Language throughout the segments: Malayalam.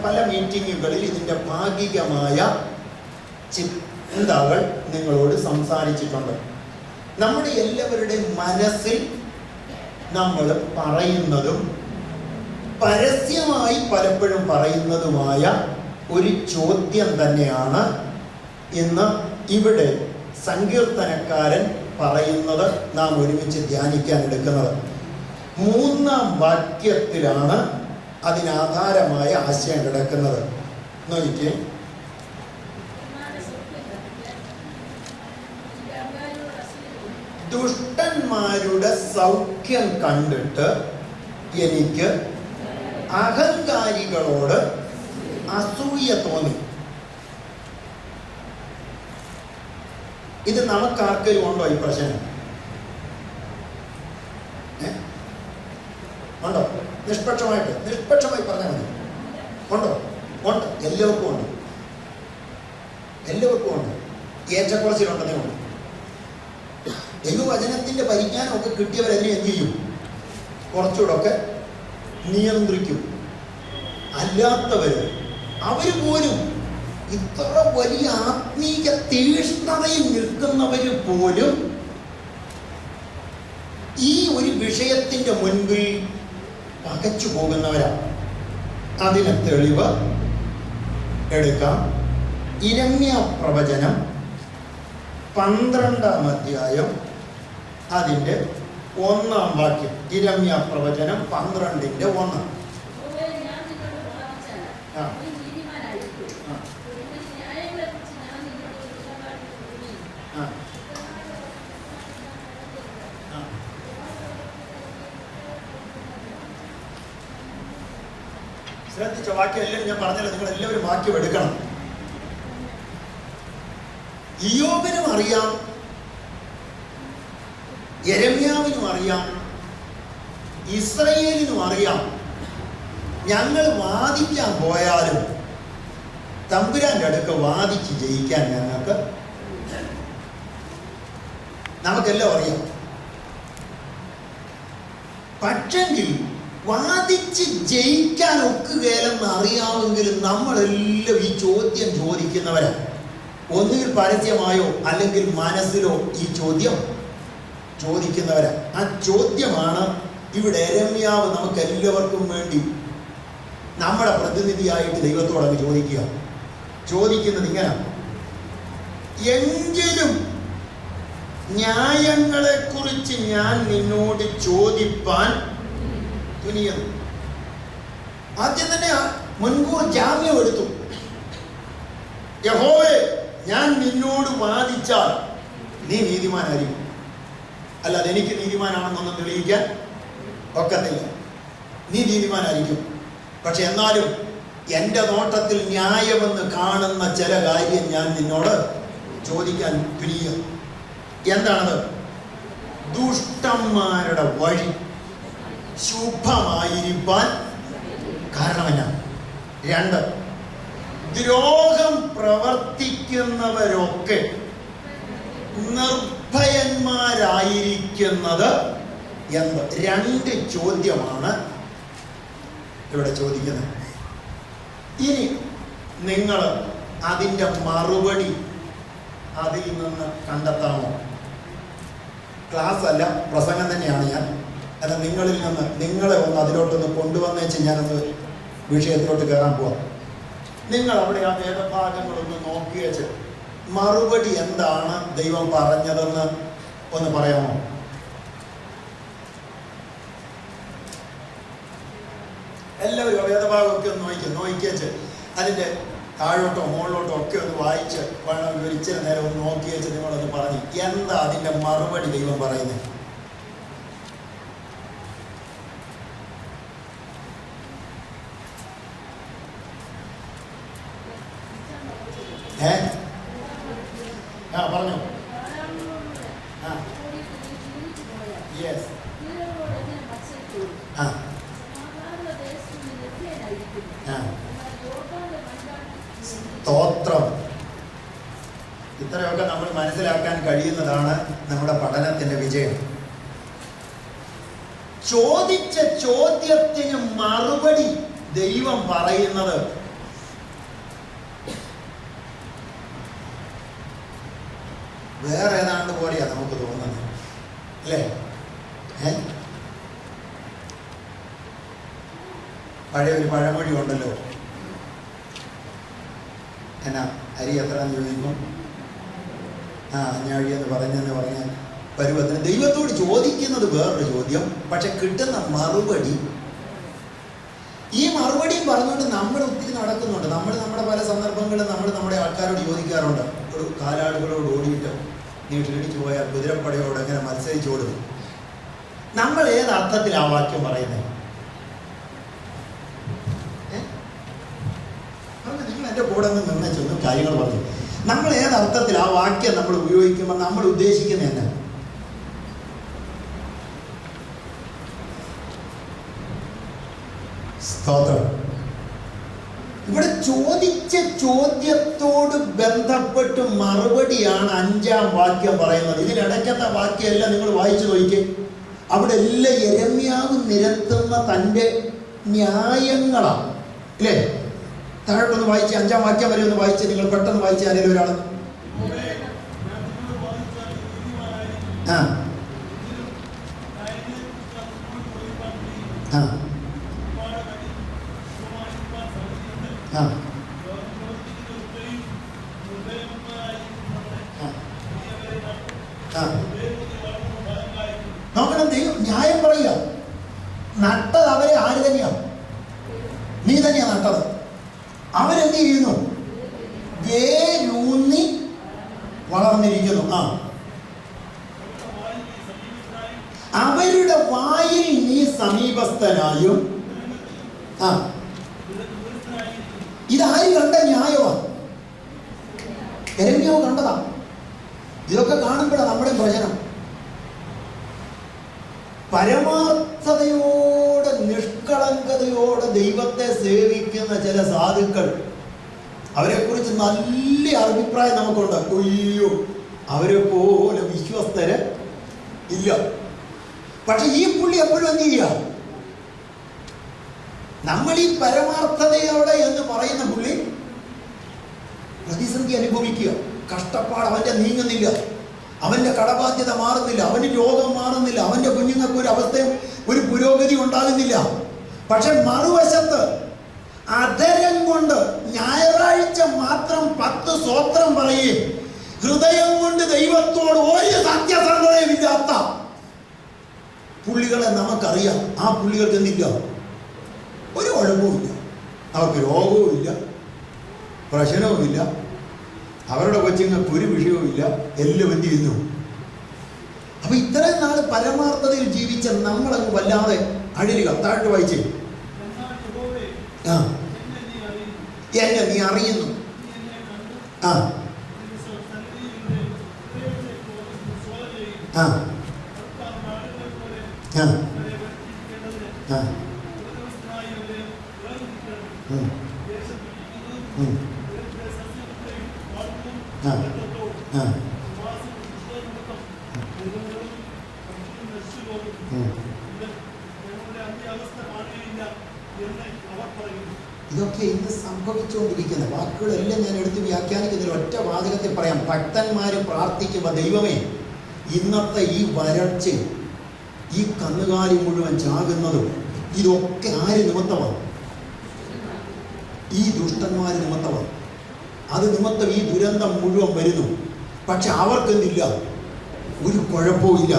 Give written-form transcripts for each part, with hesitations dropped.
പല മീറ്റിങ്ങുകളിൽ ഇതിൻ്റെ ഭാഗികമായ ചിന്തകൾ നിങ്ങളോട് സംസാരിച്ചിട്ടുണ്ട്. നമ്മുടെ എല്ലാവരുടെയും മനസ്സിൽ നമ്മൾ പറയുന്നതും പരസ്യമായി പലപ്പോഴും പറയുന്നതുമായ ഒരു ചോദ്യം തന്നെയാണ് ഇന്ന് ഇവിടെ സങ്കീർത്തനക്കാരൻ പറയുന്നത്, നാം ഒരുമിച്ച് ധ്യാനിക്കാൻ എടുക്കുന്നത്. 3-ാം വാക്യത്തിലാണ് അതിനാധാരമായ ആശയം കിടക്കുന്നത്. നോക്കിക്കേ, ദുഷ്ടന്മാരുടെ സൗഖ്യം കണ്ടിട്ട് എനിക്ക് അഹങ്കാരികളോട് അസൂയ തോന്നി. ഇത് നമുക്കാർക്കും ഉണ്ടോ ഈ പ്രശ്നം? ഉണ്ടോ? നിഷ്പക്ഷമായി പറഞ്ഞാൽ മതി. ഉണ്ടോ? ഉണ്ട്. എല്ലാവർക്കും ഉണ്ട്. ഏറ്റക്കുറച്ചിലുണ്ടെന്നേ ഉണ്ട്. ദൈവവചനത്തിന്റെ പരിജ്ഞാനമൊക്കെ കിട്ടിയവരതിനെ എന്ത് ചെയ്യും? കുറച്ചുകൂടെ ഒക്കെ നിയന്ത്രിക്കും. അല്ലാത്തവർ അവർ പോലും, ഇത്ര വലിയ ആത്മീക തീഷ്ണതയിൽ നിൽക്കുന്നവർ പോലും ഈ ഒരു വിഷയത്തിന്റെ മുൻപിൽ പകച്ചു പോകുന്നവരാണ്. അതിന് തെളിവ് എടുക്കാം. ഇരമ്യ പ്രവചനം 12-ാം അധ്യായം അതിൻ്റെ 1-ാം വാക്യം. ഇരമ്യ പ്രവചനം 12-ന്റെ 1. ശ്രദ്ധിച്ച വാക്യം എല്ലാവരും ഞാൻ പറഞ്ഞല്ലോ, നിങ്ങൾ എല്ലാവരും വാക്യം എടുക്കണം. ഇയ്യോബിനും അറിയാം, യെരമ്യാവിനും അറിയാം, ഇസ്രായേലിനും അറിയാം, ഞങ്ങൾ വാദിക്കാൻ പോയാലും തമ്പുരാന്റെ അടുക്ക വാദിച്ച് ജയിക്കാൻ നമുക്കെല്ലാം അറിയാം. പക്ഷെങ്കിൽ വാദിച്ച് ജയിക്കാൻ ഒക്കുകയില്ലെന്ന് അറിയാമെങ്കിലും നമ്മളെല്ലാം ഈ ചോദ്യം ചോദിക്കുന്നവരാണ്. ഒന്നുകിൽ പരസ്യമായോ അല്ലെങ്കിൽ മനസ്സിലോ ഈ ചോദ്യം ചോദിക്കുന്നവരാ. ആ ചോദ്യമാണ് ഇവിടെ യെരമ്യാവ് നമുക്ക് എല്ലാവർക്കും വേണ്ടി നമ്മുടെ പ്രതിനിധിയായിട്ട് ദൈവത്തോടങ്ങ് ചോദിക്കുക. ചോദിക്കുന്നത് ഇങ്ങനെ: എങ്കിലും ന്യായങ്ങളെ കുറിച്ച് ഞാൻ നിന്നോട് ചോദിപ്പാൻ തുനിയുന്നു. ആദ്യം തന്നെ മുൻകൂർ ജാമ്യം എടുത്തു. യഹോവേ, ഞാൻ നിന്നോട് വാദിച്ചാൽ നീ നീതിമാനായിരിക്കും. അല്ലാതെ എനിക്ക് നീതിമാനാണെന്നൊന്നും തെളിയിക്കാൻ ഒക്കത്തില്ല. നീ നീതിമാനായിരിക്കും. പക്ഷെ എന്നാലും എൻ്റെ നോട്ടത്തിൽ ന്യായമെന്ന് കാണുന്ന ചില കാര്യം ഞാൻ നിന്നോട് ചോദിക്കാൻ തുനിയും. എന്താണത്? ദുഷ്ടന്മാരുടെ വഴി ശുഭമായിരിക്കാൻ കാരണമെന്നാ. 2, ദ്രോഹം പ്രവർത്തിക്കുന്നവരൊക്കെ നിർഭയന്മാരായിരിക്കുന്നത് എന്ത്? 2 ചോദ്യമാണ് ഇവിടെ ചോദിക്കുന്നത്. ഇനി നിങ്ങൾ അതിൻ്റെ മറുപടി അതിൽ നിന്ന് കണ്ടെത്താമോ? ക്ലാസ് അല്ല, പ്രസംഗം തന്നെയാണ് ഞാൻ. അല്ല, നിങ്ങളിൽ നിന്ന് നിങ്ങളെ ഒന്ന് അതിലോട്ടൊന്ന് കൊണ്ടുവന്നേച്ച് ഞാനൊന്ന് വിഷയത്തിലോട്ട് കയറാൻ പോവാം. നിങ്ങൾ അവിടെ ആ വേദഭാഗങ്ങളൊന്ന് നോക്കിയേച്ച് മറുപടി എന്താണ് ദൈവം പറഞ്ഞതെന്ന് ഒന്ന് പറയാമോ? എല്ലാവരും വേദഭാഗമൊക്കെ ഒന്ന് നോക്കിയേച്ച് അതിൻ്റെ താഴോട്ടോ മുകളിലോട്ടോ ഒക്കെ ഒന്ന് വായിച്ച് വേണം ഇച്ചിരി നേരം ഒന്ന് നോക്കിയേച്ച് നിങ്ങളൊന്ന് പറഞ്ഞു എന്താ അതിൻ്റെ മറുപടി ദൈവം പറയുന്നത്. പറഞ്ഞു. യെസ്. സ്തോത്രം. ഇത്രയൊക്കെ നമ്മൾ മനസ്സിലാക്കാൻ കഴിയുന്നതാണ് നമ്മുടെ പഠനത്തിന്റെ വിജയം. ചോദിച്ച ചോദ്യത്തിന് മറുപടി ദൈവം പറയുന്നത് വേറെ ഏതാണ്ട് പോലെയാ നമുക്ക് തോന്നുന്നത്, അല്ലേ? പഴയ ഒരു പഴമൊഴി ഉണ്ടല്ലോ, എന്നാ അരി എത്രയെന്ന് ചോദിക്കുമ്പോൾ അഞ്ഞാഴി എന്ന് പറഞ്ഞാൽ പരുവത്തിന് ദൈവത്തോട് ചോദിക്കുന്നത് വേറൊരു ചോദ്യം, പക്ഷെ കിട്ടുന്ന മറുപടി, ഈ മറുപടിയും പറഞ്ഞുകൊണ്ട് നമ്മൾ ഒത്തിരി നടക്കുന്നുണ്ട്. നമ്മുടെ പല സന്ദർഭങ്ങളിലും നമ്മുടെ ആൾക്കാരോട് ചോദിക്കാറുണ്ട്. ഒരു കാലാളുകളോട് ഓടിയിട്ട് നീ ക്ഷീണിച്ചു പോയാൽ കുതിരപ്പടയോട് എങ്ങനെ മത്സരിച്ചോടും? നമ്മൾ ഏത് അർത്ഥത്തിൽ ആ വാക്യം പറയുന്നത്? നിങ്ങൾ എൻ്റെ കൂടെ നിന്ന് ചെന്ന് കാര്യങ്ങൾ പറഞ്ഞു. നമ്മൾ ഏത് അർത്ഥത്തിൽ ആ വാക്യം നമ്മൾ ഉപയോഗിക്കുമ്പോൾ നമ്മൾ ഉദ്ദേശിക്കുന്നത് എന്നാ? സ്തോത്രം. ഇവിടെ ചോദിച്ച ചോദ്യത്തോട് ബന്ധപ്പെട്ട് മറുപടിയാണ് 5-ാം വാക്യം പറയുന്നത്. ഇതിനിടയ്ക്കത്തെ വാക്യമെല്ലാം നിങ്ങൾ വായിച്ചു നോക്കിക്കേ. അവിടെ എല്ലാം യെരമ്യാവ് നിരത്തുന്ന തൻ്റെ ന്യായങ്ങളാണ്, അല്ലേ? താഴോട്ടൊന്ന് വായിച്ച് 5-ാം വാക്യം വരെ ഒന്ന് വായിച്ച് നിങ്ങൾ പെട്ടെന്ന് വായിച്ച് ആരെങ്കിലും ഒരാൾ. നോക്കണം, ദൈവം ന്യായം പറയുക. നട്ടത് അവരെ ആര് തന്നെയാണ്? നീ തന്നെയാണ് നട്ടത്. അവരെന്ത് ചെയ്യുന്നു? വേരൂന്നി വളർന്നിരിക്കുന്നു. അവരുടെ വായിൽ നീ സമീപസ്ഥനായും. ഇതാര് കണ്ട ന്യായമാണ്? യെരമ്യാവ് കണ്ടതാ. ഇതൊക്കെ കാണുമ്പോഴാണ് നമ്മുടെ പ്രചനം. പരമാർത്ഥതയോടെ നിഷ്കളങ്കതയോടെ ദൈവത്തെ സേവിക്കുന്ന ചില സാധുക്കൾ, അവരെക്കുറിച്ച് നല്ല അഭിപ്രായം നമുക്കുണ്ട്. അയ്യോ, അവരെ പോലെ വിശ്വസ്തര് ഇല്ല. പക്ഷെ ഈ പുള്ളി എപ്പോഴും എന്ത് ചെയ്യുക? നമ്മൾ ഈ പരമാർത്ഥതയോടെ എന്ന് പറയുന്ന പുള്ളി പ്രതിസന്ധി അനുഭവിക്കുക, കഷ്ടപ്പാട് അവൻ്റെ നീങ്ങുന്നില്ല, അവൻ്റെ കടബാധ്യത മാറുന്നില്ല, അവന് രോഗം മാറുന്നില്ല, അവൻ്റെ കുഞ്ഞുങ്ങൾക്ക് ഒരു അവസ്ഥയും ഒരു പുരോഗതി ഉണ്ടാകുന്നില്ല. പക്ഷെ മറുവശത്ത് അധരം കൊണ്ട് ഞായറാഴ്ച മാത്രം 10 സ്തോത്രം പറയുകയും ഹൃദയം കൊണ്ട് ദൈവത്തോട് ഒരു സത്യസന്ധതയും ഇല്ലാത്ത പുള്ളികളെ നമുക്കറിയാം. ആ പുള്ളികൾക്ക് എന്തില്ല? ഒരു കുഴപ്പവുമില്ല, അവർക്ക് രോഗവുമില്ല, പ്രശ്നവുമില്ല, അവരുടെ കൊച്ചുങ്ങൾക്ക് ഒരു വിഷയവുമില്ല, എല്ലാം എന്ത് ചെയ്യുന്നു? അപ്പൊ ഇത്രയും നാൾ പരമാർത്ഥതയിൽ ജീവിച്ച നമ്മളങ്ങ് വല്ലാതെ അഴിലുക. താഴ്ത്ത് വായിച്ചേ. എന്നെ നീ അറിയുന്നു. ഇതൊക്കെ ഇന്ന് സംഭവിച്ചുകൊണ്ടിരിക്കുന്ന വാക്കുകളെല്ലാം ഞാൻ എടുത്ത് വ്യാഖ്യാനിക്കുന്നതിൽ ഒറ്റ വാചകത്തിൽ പറയാം. ഭക്തന്മാര് പ്രാർത്ഥിക്കുമ്പോൾ ദൈവമേ, ഇന്നത്തെ ഈ വരൾച്ച, ഈ കന്നുകാലി മുഴുവൻ ചാകുന്നതും ഇതൊക്കെ ആര് നിമിത്തമാണ്? ഈ ദുഷ്ടന്മാര് നിമിത്തമാണ്. അത് നിമിത്തം ഈ ദുരന്തം മുഴുവൻ വരുന്നു. പക്ഷെ അവർക്കെന്തില്ല? ഒരു കുഴപ്പമില്ല.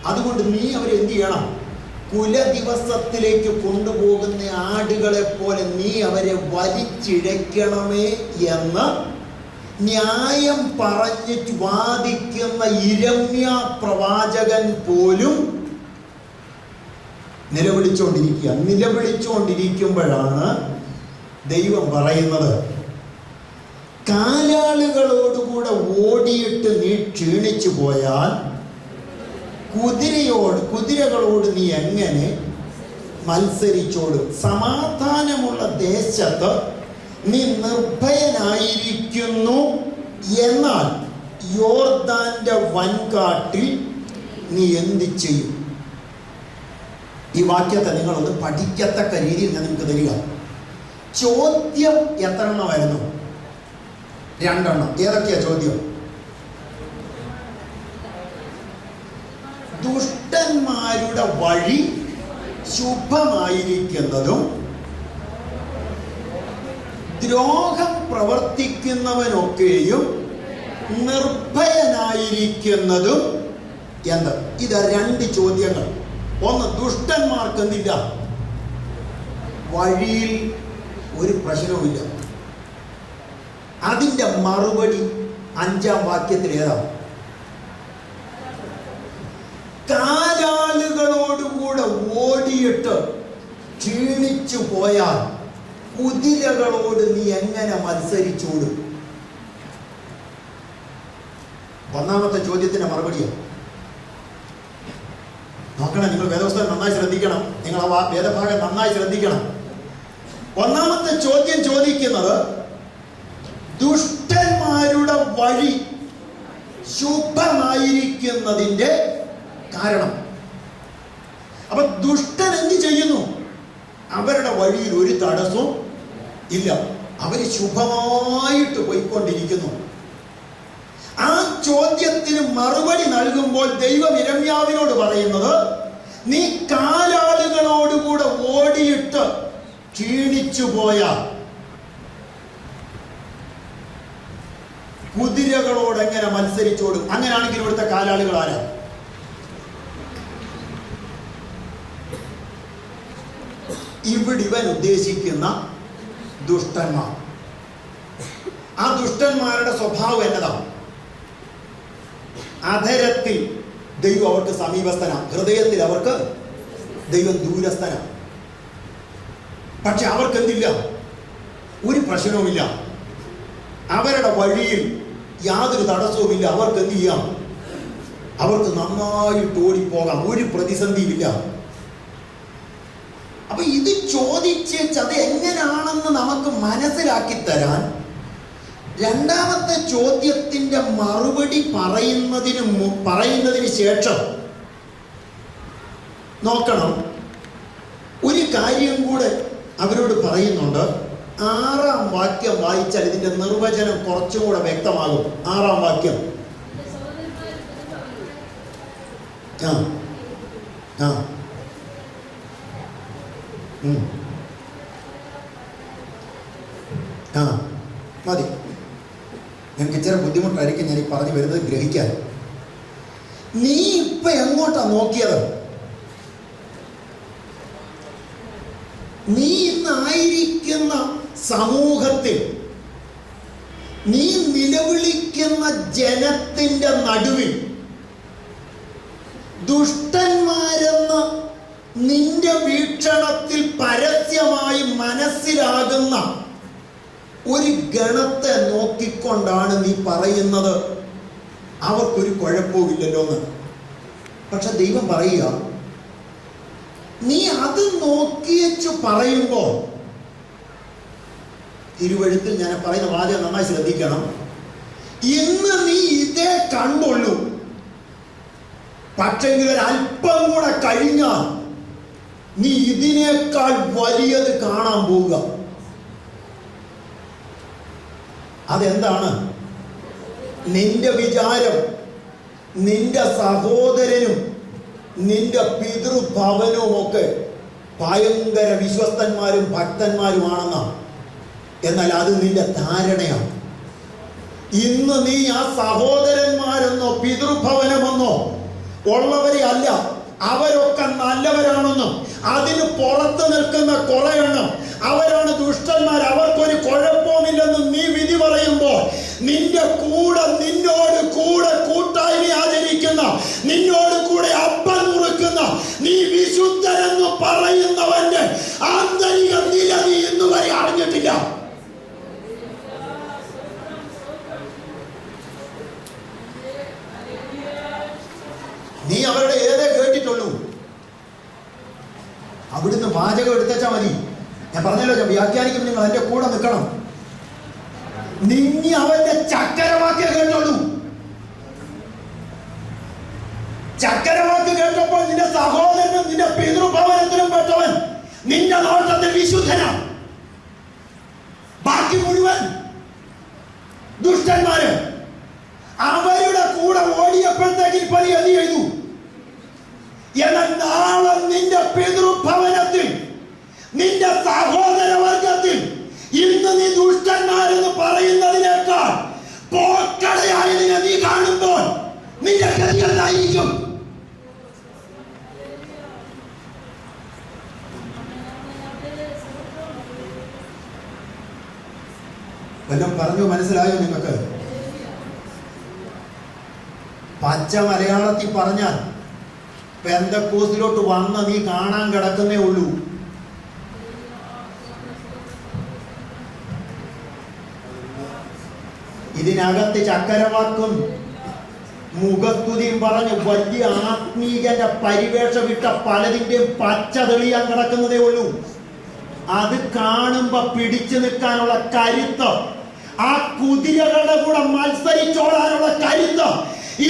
അതുകൊണ്ട് നീ അവരെ എന്ത് ചെയ്യണം? കുലദിവസത്തിലേക്ക് കൊണ്ടുപോകുന്ന ആടുകളെ പോലെ നീ അവരെ വലിച്ചിഴയ്ക്കണമേ എന്ന് ന്യായം പറഞ്ഞ് വാദിക്കുന്ന യിരെമ്യാ പ്രവാചകൻ പോലും നിലവിളിച്ചുകൊണ്ടിരിക്കുമ്പോഴാണ് ദൈവം പറയുന്നത്, കാലാളുകളോടുകൂടെ ഓടിയിട്ട് നീ ക്ഷീണിച്ചു പോയാൽ കുതിരകളോട് നീ എങ്ങനെ മത്സരിച്ചോടും? സമാധാനമുള്ള ദേശത്ത് നീ നിർഭയനായിരിക്കുന്നു, എന്നാൽ യോർദാന്റെ വൻകാട്ടിൽ നീ എന്ത് ചെയ്യും? ഈ വാക്യത്തെ നിങ്ങളൊന്ന് പഠിക്കത്തക്ക രീതിയിൽ ഞാൻ നിങ്ങൾക്ക് തരിക. ചോദ്യം എത്ര എണ്ണമായിരുന്നു? 2 എണ്ണം. ഏതൊക്കെയാ ചോദ്യം? ദുഷ്ടന്മാരുടെ വഴി ശുഭമായിരിക്കുന്നതും ദ്രോഹം പ്രവർത്തിക്കുന്നവനൊക്കെയും നിർഭയനായിരിക്കുന്നതും എന്ത്? ഇത് രണ്ട് ചോദ്യങ്ങൾ. ഒന്ന്, ദുഷ്ടന്മാർക്ക് എന്തില്ല? വഴിയിൽ ഒരു പ്രശ്നവുമില്ല. അതിൻ്റെ മറുപടി 5-ാം വാക്യത്തിൽ ഏതാണ്? കാലാളുകളോടുകൂടെ ഓടിയിട്ട് ക്ഷീണിച്ചു പോയാൽ കുതിരകളോട് നീ എങ്ങനെ മത്സരിച്ചോടും? ഒന്നാമത്തെ ചോദ്യത്തിന്റെ മറുപടിയാണ്. നോക്കണം, നിങ്ങൾ വേദപുസ്തകം നന്നായി ശ്രദ്ധിക്കണം. നിങ്ങൾ ആ വേദഭാഗം നന്നായി ശ്രദ്ധിക്കണം. ഒന്നാമത്തെ ചോദ്യം ചോദിക്കുന്നത് ദുഷ്ടന്മാരുടെ വഴി ശുഭമായിരിക്കുന്നതിന്റെ കാരണം. അപ്പൊ ദുഷ്ടൻ എന്ത് ചെയ്യുന്നു? അവരുടെ വഴിയിൽ ഒരു തടസ്സവും ഇല്ല. അവര് ശുഭമായിട്ട് പോയിക്കൊണ്ടിരിക്കുന്നു. ആ ചോദ്യത്തിന് മറുപടി നൽകുമ്പോൾ ദൈവം യിരെമ്യാവിനോട് പറയുന്നത്, നീ കാലാളുകളോടുകൂടെ ഓടിയിട്ട് ക്ഷീണിച്ചു പോയ കുതിരകളോട് എങ്ങനെ മത്സരിച്ചോടും? അങ്ങനെയാണെങ്കിൽ ഇവിടുത്തെ കാലാളുകൾ ആരാ? ഇവൻ ഉദ്ദേശിക്കുന്ന ദുഷ്ടന്മാർ. ആ ദുഷ്ടന്മാരുടെ സ്വഭാവം എന്നതാണ്? അധരത്തിൽ ദൈവം അവർക്ക് സമീപസ്ഥനാണ്, ഹൃദയത്തിൽ അവർക്ക് ദൈവം ദൂരസ്ഥനാണ്. പക്ഷെ അവർക്ക് എന്തില്ല? ഒരു പ്രശ്നവുമില്ല. അവരുടെ വഴിയിൽ യാതൊരു തടസ്സവുമില്ല. അവർക്ക് എന്ത് ചെയ്യാം? അവർക്ക് നന്നായിട്ട് ഓടിപ്പോകാം, ഒരു പ്രതിസന്ധിയുമില്ല. അപ്പൊ ഇത് ചോദിച്ചത് അത് എങ്ങനെയാണെന്ന് നമുക്ക് മനസ്സിലാക്കി തരാൻ രണ്ടാമത്തെ ചോദ്യത്തിന്റെ മറുപടി പറയുന്നതിന് ശേഷം നോക്കണം. ഒരു കാര്യം കൂടെ അവരോട് പറയുന്നുണ്ട്. 6-ാം വാക്യം വായിച്ചാൽ ഇതിന്റെ നിർവചനം കുറച്ചും കൂടെ വ്യക്തമാകും. 6-ാം വാക്യം. മതി. എനിക്ക് ഇച്ചിരി ബുദ്ധിമുട്ടായിരിക്കും ഞാൻ ഈ പറഞ്ഞു വരുന്നത് ഗ്രഹിക്കാൻ. നീ ഇപ്പൊ എങ്ങോട്ടാ നോക്കിയത്? നീ ഇന്നായിരിക്കുന്ന സമൂഹത്തിൽ, നീ നിലവിളിക്കുന്ന ജനത്തിന്റെ നടുവിൽ ദുഷ്ടന്മാരെന്ന് നിന്റെ വീക്ഷണത്തിൽ പരസ്യമായി മനസ്സിലാകുന്ന ഒരു ഗണത്തെ നോക്കിക്കൊണ്ടാണ് നീ പറയുന്നത് അവർക്കൊരു കുഴപ്പമില്ലല്ലോ എന്ന്. പക്ഷെ ദൈവം പറയുക, നീ അത് നോക്കിയച്ചു പറയുമ്പോൾ, തിരുവഴുത്തിൽ ഞാൻ പറയുന്ന വാചകം നന്നായി ശ്രദ്ധിക്കണം. ഇന്ന് നീ ഇതേ കണ്ടുള്ളൂ, പക്ഷെങ്കിൽ ഒരല്പം കൂടെ കഴിഞ്ഞാൽ നീ ഇതിനേക്കാൾ വലിയത് കാണാൻ പോവുക. അതെന്താണ്? നിന്റെ വിചാരം നിന്റെ സഹോദരനും നിന്റെ പിതൃഭവനവും ഒക്കെ ഭയങ്കര വിശ്വസ്തന്മാരും ഭക്തന്മാരുമാണെന്നാണ്. എന്നാൽ അത് നിന്റെ ധാരണയാണ്. ഇന്ന് നീ ആ സഹോദരന്മാരെന്നോ പിതൃഭവനമെന്നോ ഉള്ളവരെ അല്ല, അവരൊക്കെ നല്ലവരാണെന്നും അതിന് പുറത്ത് നിൽക്കുന്ന കുറെ എണ്ണം അവരാണ് ദുഷ്ടന്മാർ, അവർക്കൊരു കുഴപ്പവുമില്ലെന്നും നീ വിധി പറയുമ്പോൾ, നിന്റെ കൂടെ നിന്നോട് കൂടെ കൂട്ടായ്മ ആചരിക്കുന്ന, നിന്നോട് കൂടെ അപ്പം മുറുക്കുന്ന, നീ വിശുദ്ധരെന്ന് പറയുന്നവന്റെ ആന്തരിക നില നീ ഇന്ന് വരെ അറിഞ്ഞിട്ടില്ല. നീ അവരുടെ ഏതേ കേട്ടിട്ടുള്ളൂ. അവിടുന്ന് വാചകം എടുത്തേച്ചാ മതി. ഞാൻ പറഞ്ഞല്ലോ, വ്യാഖ്യാനിക്കുമ്പോൾ നിങ്ങൾ എന്റെ കൂടെ നിൽക്കണം. നീ അവന്റെ ചക്കരവാക്യം കേട്ടുള്ളൂ. ചക്കരവാക്ക് കേട്ടപ്പോൾ നിന്റെ സഹോദരനും നിന്റെ പിതൃഭവനത്തിനും പെട്ടവൻ നിന്റെ നോട്ടത്തിൽ വിശുദ്ധനാണ്. ബാക്കി മുഴുവൻ ദുഷ്ടന്മാര്. അവരുടെ കൂടെ ഓടിയപ്പോഴത്തേക്ക് ഇപ്പൊ എന്ത് ചെയ്തു? എന്നാൽ നാളെ നിന്റെ പിതൃഭവനത്തിൽ, നിന്റെ സഹോദര വർഗത്തിൽ ഇന്ന് നീ ദുഷ്ടന്മാരെന്ന് പറയുന്നതിനേക്കാൾ പോക്കടയായതിനെ നീ കാണുമ്പോൾ നിന്റെ ഗതി എന്തായിരിക്കും? വല്ലതും പറഞ്ഞു മനസ്സിലായോ നിങ്ങൾക്ക്? പച്ച മലയാളത്തിൽ പറഞ്ഞാൽ പെന്തക്കോസ്തിലോട്ട് വന്ന നീ കാണാൻ കിടക്കുന്നേ ഉള്ളൂ. ഇതിനകത്ത് ചക്കരവാക്കും മുഖസ്തുതിയും പറഞ്ഞ് വലിയ ആത്മീയന്റെ പരിവേഷം ഇട്ട പലതിന്റെയും പച്ച തെളിയാൻ കിടക്കുന്നതേ ഉള്ളൂ. അത് കാണുമ്പോ പിടിച്ചു നിൽക്കാനുള്ള കരുത്ത്, ആ കുതിരകളുടെ കൂടെ മത്സരിച്ചോടാനുള്ള കരുത്ത്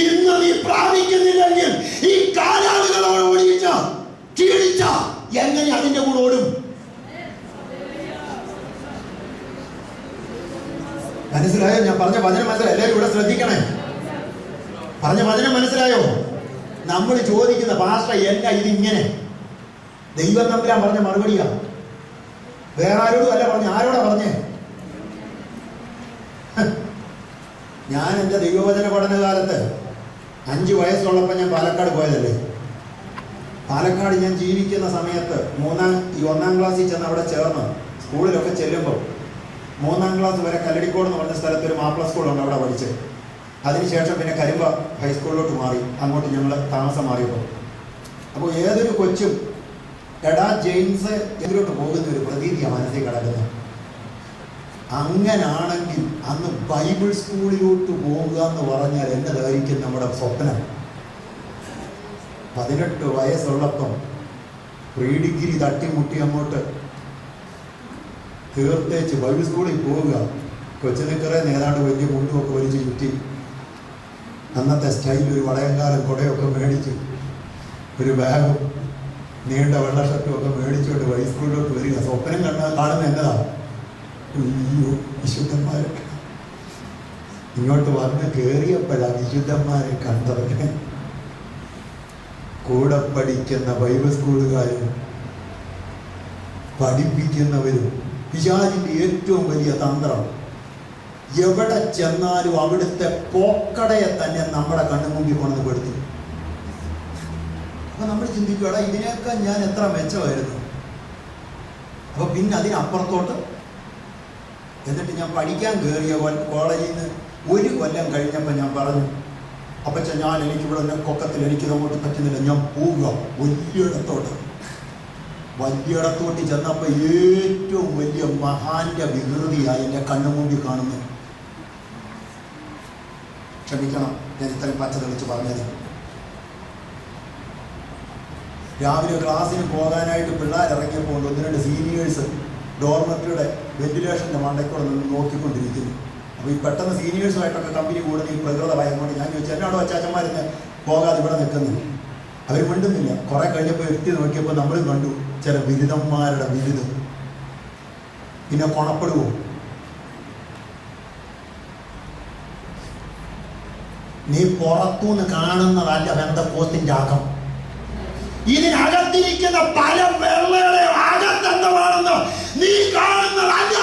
ഇന്ന് നീ പ്രാപിക്കുന്നില്ലെങ്കിൽ ഈ കാലാളുകളോട് ഓടിച്ച ക്ഷീണിച്ച എങ്ങനെ അതിന്റെ കൂടെ ഓടും? മനസ്സിലായോ? ഞാൻ പറഞ്ഞ വചനം മനസ്സിലായോ? എല്ലാവരും ഇവിടെ ശ്രദ്ധിക്കണേ. പറഞ്ഞ വചനം മനസ്സിലായോ? നമ്മൾ ചോദിക്കുന്ന ഭാഷ എന്നാ ഇതിങ്ങനെ? ദൈവം തമ്പുരാൻ പറഞ്ഞ മറുപടിയാ. വേറെ ആരോടും അല്ല പറഞ്ഞ. ആരോടാ പറഞ്ഞേ? ഞാൻ എൻ്റെ ദൈവവചന പഠനകാലത്ത് 5 വയസ്സുള്ളപ്പോൾ ഞാൻ പാലക്കാട് പോയതല്ലേ. പാലക്കാട് ഞാൻ ജീവിക്കുന്ന സമയത്ത് 1-ാം ക്ലാസ്സിൽ ചെന്ന് അവിടെ ചേർന്ന് സ്കൂളിലൊക്കെ ചെല്ലുമ്പോൾ 3-ാം ക്ലാസ് വരെ കല്ലടിക്കോട് എന്ന് പറഞ്ഞ സ്ഥലത്ത് ഒരു മാപ്പിള സ്കൂളുണ്ട്, അവിടെ പഠിച്ച്. അതിനുശേഷം പിന്നെ കരിമ്പ ഹൈസ്കൂളിലോട്ട് മാറി, അങ്ങോട്ട് ഞങ്ങൾ താമസം മാറിയപ്പോൾ. അപ്പോൾ ഏതൊരു കൊച്ചും എടാ ജെയിംസ് ഇതിലോട്ട് പോകുന്ന ഒരു പ്രതീതിയാണ് മനസ്സിൽ കിടക്കുന്നത്. അങ്ങനാണെങ്കിൽ അന്ന് ബൈബിൾ സ്കൂളിലോട്ട് പോകുക എന്ന് പറഞ്ഞാൽ എന്നതായിരിക്കും നമ്മുടെ സ്വപ്നം. 18 വയസ്സുള്ളപ്പം പ്രീ ഡിഗ്രി തട്ടിമുട്ടി അങ്ങോട്ട് തീർത്തേച്ച് ബൈബിൾ സ്കൂളിൽ പോവുക. കൊച്ചിനിക്കറെ നേതാണ്ട് വലിയ മുണ്ടുമൊക്കെ വലിച്ച് ചുറ്റി, അന്നത്തെ സ്റ്റൈലിൽ ഒരു വളയങ്കാലം കുടയൊക്കെ മേടിച്ചു, ഒരു ബാഗും നീണ്ട വെള്ള ഷർട്ടും ഒക്കെ മേടിച്ചുകൊണ്ട് ഹൈസ്കൂളിലോട്ട് വരിക. സ്വപ്നം കാണുന്ന എന്നതാ, അയ്യോ വിശുദ്ധന്മാരെ. ഇങ്ങോട്ട് വന്ന് കയറിയപ്പോഴാണ് വിശുദ്ധന്മാരെ കണ്ടവരെ. കൂടെ പഠിക്കുന്ന ബൈബിൾ സ്കൂളുകാരും പഠിപ്പിക്കുന്നവരും. പിശാചിന്റെ ഏറ്റവും വലിയ തന്ത്രം, എവിടെ ചെന്നാലും അവിടുത്തെ പോക്കടയെ തന്നെ നമ്മുടെ കണ്ണുമുമ്പിൽ കൊണ്ടു പെടുത്തി. അപ്പൊ നമ്മൾ ചിന്തിക്കുകടാ, ഇതിനേക്കാൾ ഞാൻ എത്ര മെച്ചമായിരുന്നു. അപ്പൊ പിന്നെ അതിനപ്പുറത്തോട്ട് എന്നിട്ട് ഞാൻ പഠിക്കാൻ കയറിയ കോളേജിൽ നിന്ന് 1 കൊല്ലം കഴിഞ്ഞപ്പോൾ ഞാൻ പറഞ്ഞു, അപ്പച്ച ഞാൻ എനിക്കിവിടെ കൊക്കത്തിൽ എനിക്ക് അങ്ങോട്ട് പറ്റുന്നില്ല, ഞാൻ പോവുക വലിയിടത്തോട്ട് ചെന്നപ്പോൾ ഏറ്റവും വലിയ മഹാന്റെ വികൃതിയായി എൻ്റെ കണ്ണുമുമ്പിൽ കാണുന്നു. ക്ഷമിക്കണം ഞാൻ ഇത്രയും പച്ച തെളിച്ച് പറഞ്ഞത്. രാവിലെ ക്ലാസ്സിന് പോകാനായിട്ട് പിള്ളേരിറങ്ങിയപ്പോൾ 1-2 സീനിയേഴ്സ് ഡോർമെറ്ററിയുടെ വെന്റിലേഷൻ്റെ മണ്ടയ്ക്കൂടെ നിന്ന് നോക്കിക്കൊണ്ടിരിക്കുന്നു. അപ്പോൾ ഈ പെട്ടെന്ന് സീനിയേഴ്സുമായിട്ടൊക്കെ കമ്പനി കൂടുന്ന ഈ പ്രകൃത ഭയം കൊണ്ട് ഞാൻ ചോദിച്ചു, എന്നാടോ അച്ചാച്ചന്മാരിന്ന് പോകാതെ ഇവിടെ നിൽക്കുന്നു? അവർ മിണ്ടുന്നില്ല. കുറെ കഴിഞ്ഞപ്പോൾ എത്തി നോക്കിയപ്പോൾ നമ്മൾ കണ്ടു ചില ബിരുദന്മാരുടെ ബിരുദം. പിന്നെ കൊണപ്പെടുവോ? നീ പുറത്തുനിന്ന് കാണുന്നതല്ല പെന്തക്കോസ്തിന്റെ അകം. ഇതിനകത്തിരിക്കുന്ന പല വെള്ളയുടെ അകത്തെന്താണെന്ന് നീ കാണുന്നതല്ല.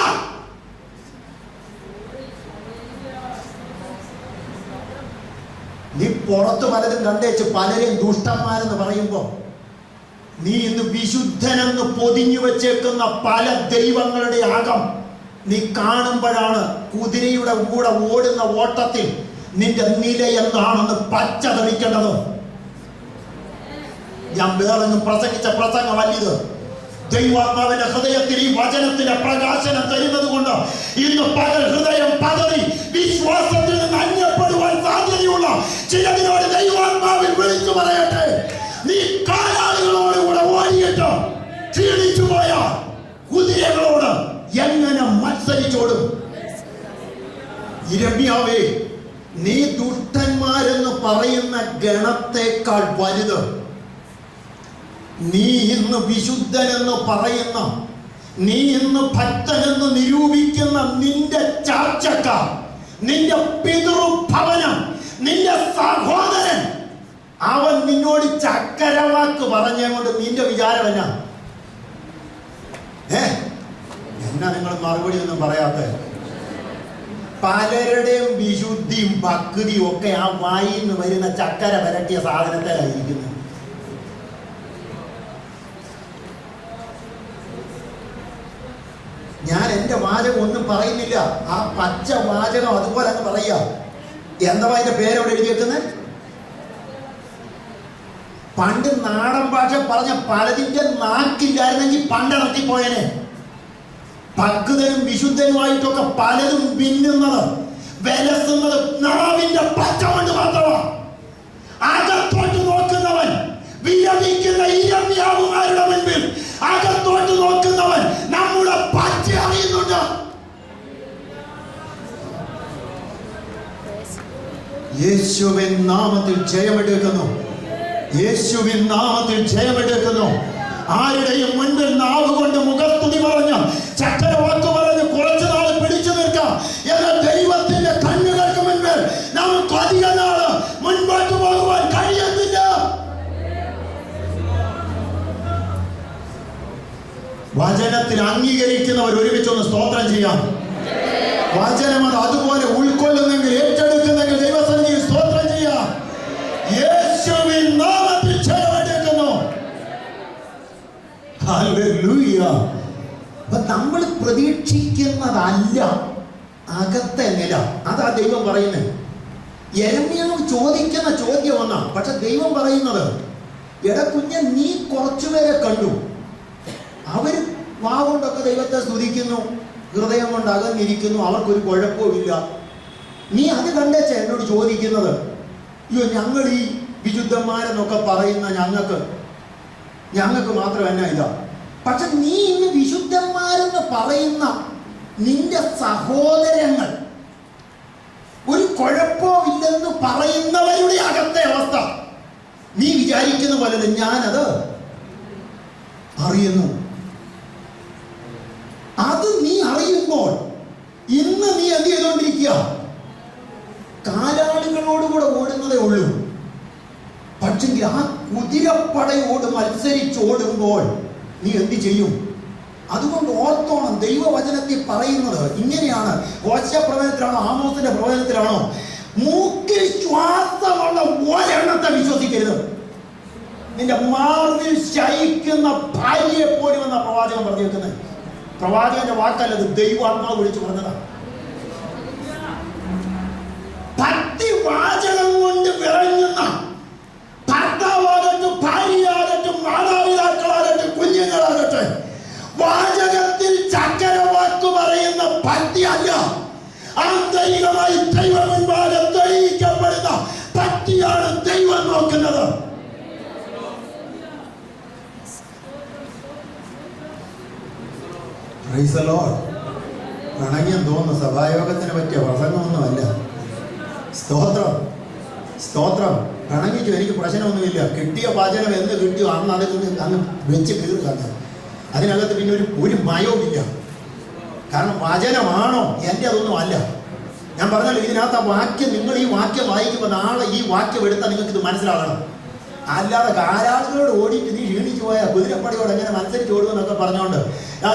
നീ പുറത്ത് പലതും കണ്ടേച്ച് പലരെയും ദുഷ്ടന്മാരെന്ന് പറയുമ്പോ നീ ഇന്ന് വിശുദ്ധനെന്ന് പൊതിഞ്ഞു വെച്ചേക്കുന്ന പല ദൈവങ്ങളുടെ അകം നീ കാണുമ്പോഴാണ് കുതിരയുടെ കൂടെ ഓടുന്ന ഓട്ടത്തിൽ നിന്റെ നില എന്താണെന്ന് പച്ച തെളിക്കേണ്ടത്. ഞാൻ വേറൊന്നും പ്രസംഗിച്ച പ്രസംഗമല്ലിത്. ദൈവാത്മാവിന്റെ ഹൃദയത്തിൽ ഈ വചനത്തിന്റെ പ്രകാശനം തരുന്നത് കൊണ്ട് ഇന്ന് പല ഹൃദയം പതറി വിശ്വാസത്തിൽ നിന്ന് അന്യപ്പെടുവാൻ സാധ്യതയുള്ള ചിലതിനോട് ദൈവാത്മാവിൽ വിളിച്ചു പറയട്ടെ, നീ കാലാളുകളോട് കൂടെ ഓടിയിട്ട് ക്ഷീണിച്ചു പോയ കുതിരകളോട് എങ്ങനെ മത്സരിച്ചോടും? ഇരമ്യാവേ, നീ ദുഷ്ടന്മാരെന്ന് പറയുന്ന ഗണത്തേക്കാൾ വലുത് നീ ഇന്ന് വിശുദ്ധനെന്ന് പറയുന്ന, നീ ഇന്ന് ഭക്തനെന്ന് നിരൂപിക്കുന്ന നിന്റെ ചാർച്ചക്കാർ, നിന്റെ പിതൃഭവനം, നിന്റെ സഹോദരൻ അവൻ നിന്നോട് ചക്കരവാക്ക് പറഞ്ഞുകൊണ്ട് നിന്റെ വിചാരം എന്നാ? എന്നാ നിങ്ങൾ മറുപടി ഒന്നും പറയാത്ത? പലരുടെയും വിശുദ്ധിയും ഭക്തിയും ഒക്കെ ആ വായിൽ നിന്ന് വരുന്ന ചക്കര വരട്ടിയ സാധനത്തിലായിരിക്കുന്നത്. ഞാൻ എൻ്റെ വാചകം ഒന്നും പറയുന്നില്ല, ആ പച്ച വാചകം അതുപോലെ അങ്ങ് പറയുക. എന്താ അതിന്റെ പേരവിടെ എഴുതി വെക്കുന്നത്? പണ്ട് നാടൻ ഭാഷ പറഞ്ഞ പലതിന്റെ നാക്കില്ലായിരുന്നെങ്കിൽ പണ്ടിറക്കിപ്പോയനെ. ഭക്തനും വിശുദ്ധനുമായിട്ടൊക്കെ പലതും ഭിന്നുന്നത് വിലസുന്നത് നാവിന്റെ പച്ച കൊണ്ട് മാത്രമാണ്. അകത്തോട്ട് നോക്കുന്നവൻ വിലപിക്കുന്ന ഇരമ്യാവുമാരുടെ മുൻപിൽ അകത്തോട്ട് നോക്കുന്നവൻ നമ്മുടെ പച്ച അറിയുന്നുണ്ട്. യേശുവിൻ നാമത്തിൽ ജയമെടുക്കുന്നു. യേശുവിൻ നാമത്തിൽ ജയമെടുക്കുന്നു. ആരുടെയും മുൻപിൽ നാവ് കൊണ്ട് മുഖസ്തുതി പറഞ്ഞ് ചക്കരവാക്ക് പറഞ്ഞ് കുറച്ചു നാൾ പിടിച്ചു നിൽക്കാം എന്ന ദൈവത്തിന്റെ കണ്ണുകൾക്ക് മുൻപിൽ നമുക്ക് അധിക നാള് മുൻപോട്ട് പോകുവാൻ കഴിയത്തില്ല. വചനത്തിൽ അംഗീകരിക്കുന്നവർ ഒരുമിച്ചൊന്ന് സ്തോത്രം ചെയ്യാം. വചനം അത് അതുപോലെ ഉൾക്കൊള്ളുന്നെങ്കിൽ, ഏറ്റെടുക്കുന്നെങ്കിൽ ദൈവസന്നിധിയിൽ സ്തോത്രം ചെയ്യാം. യേശുവിൻ നാമത്തിൽ ജയമെടുക്കുന്നു. ഹല്ലേലൂയ. അപ്പൊ നമ്മൾ പ്രതീക്ഷിക്കുന്നതല്ല അകത്തെ നില. അതാ ദൈവം പറയുന്നത്. യെരമ്യാവ് ചോദിക്കുന്ന ചോദ്യം ഒന്നാ, പക്ഷെ ദൈവം പറയുന്നത്, എടാ കുഞ്ഞ്, നീ കുറച്ചുപേരെ കണ്ടു, അവര് വാവുകൊണ്ടൊക്കെ ദൈവത്തെ സ്തുതിക്കുന്നു, ഹൃദയം കൊണ്ട് അകന്നിരിക്കുന്നു, അവർക്കൊരു കുഴപ്പമില്ല. നീ അത് കണ്ടേച്ച എന്നോട് ചോദിക്കുന്നത്, അയ്യോ ഞങ്ങൾ ഈ വിശുദ്ധന്മാരെന്നൊക്കെ പറയുന്ന ഞങ്ങൾക്ക് മാത്രം എന്നാ ഇതാ. പക്ഷെ നീ ഇന്ന് വിശുദ്ധന്മാരെന്ന് പറയുന്ന നിന്റെ സഹോദരങ്ങൾ ഒരു കുഴപ്പമില്ലെന്ന് പറയുന്നവരുടെ അകത്തെ അവസ്ഥ നീ വിചാരിക്കുന്ന പോലെ ഞാനത് അറിയുന്നു. അത് നീ അറിയുമ്പോൾ ഇന്ന് നീ എന്ത് ചെയ്തുകൊണ്ടിരിക്കുക? കാലാളുകളോടുകൂടെ ഓടുന്നതേ ഉള്ളൂ. പക്ഷെങ്കിൽ ആ കുതിരപ്പടയോട് മത്സരിച്ചോടുമ്പോൾ നീ എന്ത് ചെയ്യും? അതുകൊണ്ട് ഓർത്തോണം, ദൈവവചനത്തിൽ പറയുന്നത് ഇങ്ങനെയാണ്. ഹോശേയ പ്രവചനത്തിലാണോ ആമോസിന്റെ പ്രവചനത്തിലാണോ? മൂക്കിൽ ശ്വാസമുള്ള ഒരെണ്ണത്തെ വിശ്വസിക്കരുത്. നിന്റെ മാർവിൽ ശയിക്കുന്ന ഭാര്യയെ പോലും എന്ന പ്രവാചകൻ പറഞ്ഞു വെക്കുന്നത്. പ്രവാചകന്റെ വാക്കല്ലത്, ദൈവാത്മാവ് വിളിച്ചു പറഞ്ഞതാണ്. ഭക്തി വാചകം കൊണ്ട് വിറങ്ങുന്ന ഭർത്താവാകട്ടെ, ഭാര്യയാകട്ടെ, മാതാപിതാക്കളാകട്ടെ, കുഞ്ഞുങ്ങളാകട്ടെ, വാചകത്തിൽ ചക്കരവാക്ക് പറയുന്ന ഭക്തി അല്ല, ആന്തരികമായി ദൈവ മുൻപാകെ തെളിയിക്കപ്പെടുന്ന ഭക്തിയാണ് ദൈവം നോക്കുന്നത്. പിണങ്ങിയെന്ന് തോന്നുന്നു. സഭായോഗത്തിന് പറ്റിയ പ്രസംഗമൊന്നുമല്ല. സ്തോത്രം, സ്തോത്രം. പിണങ്ങിച്ചു, എനിക്ക് പ്രശ്നമൊന്നുമില്ല. കിട്ടിയ പാചകം എന്ത് കിട്ടിയോ അന്ന് അതൊക്കെ അങ്ങ് വെച്ച് കീറുക. അതിനകത്ത് പിന്നെ ഒരു മയവുമില്ല. കാരണം വചനമാണോ എൻ്റെ അതൊന്നും അല്ല. ഞാൻ പറഞ്ഞല്ലോ, ഇതിനകത്ത് ആ വാക്യം, നിങ്ങൾ ഈ വാക്യം വായിക്കുമ്പോൾ നാളെ ഈ വാക്യം എടുത്താൽ നിങ്ങൾക്ക് ഇത് മനസ്സിലാകണം. അല്ലാതെ കാലാളുകളോട് ഓടിയിട്ട് നീ ക്ഷീണിച്ചു പോയാൽ കുതിരപ്പടിയോട് എങ്ങനെ മത്സരിച്ച് ഓടുമെന്നൊക്കെ പറഞ്ഞുകൊണ്ട്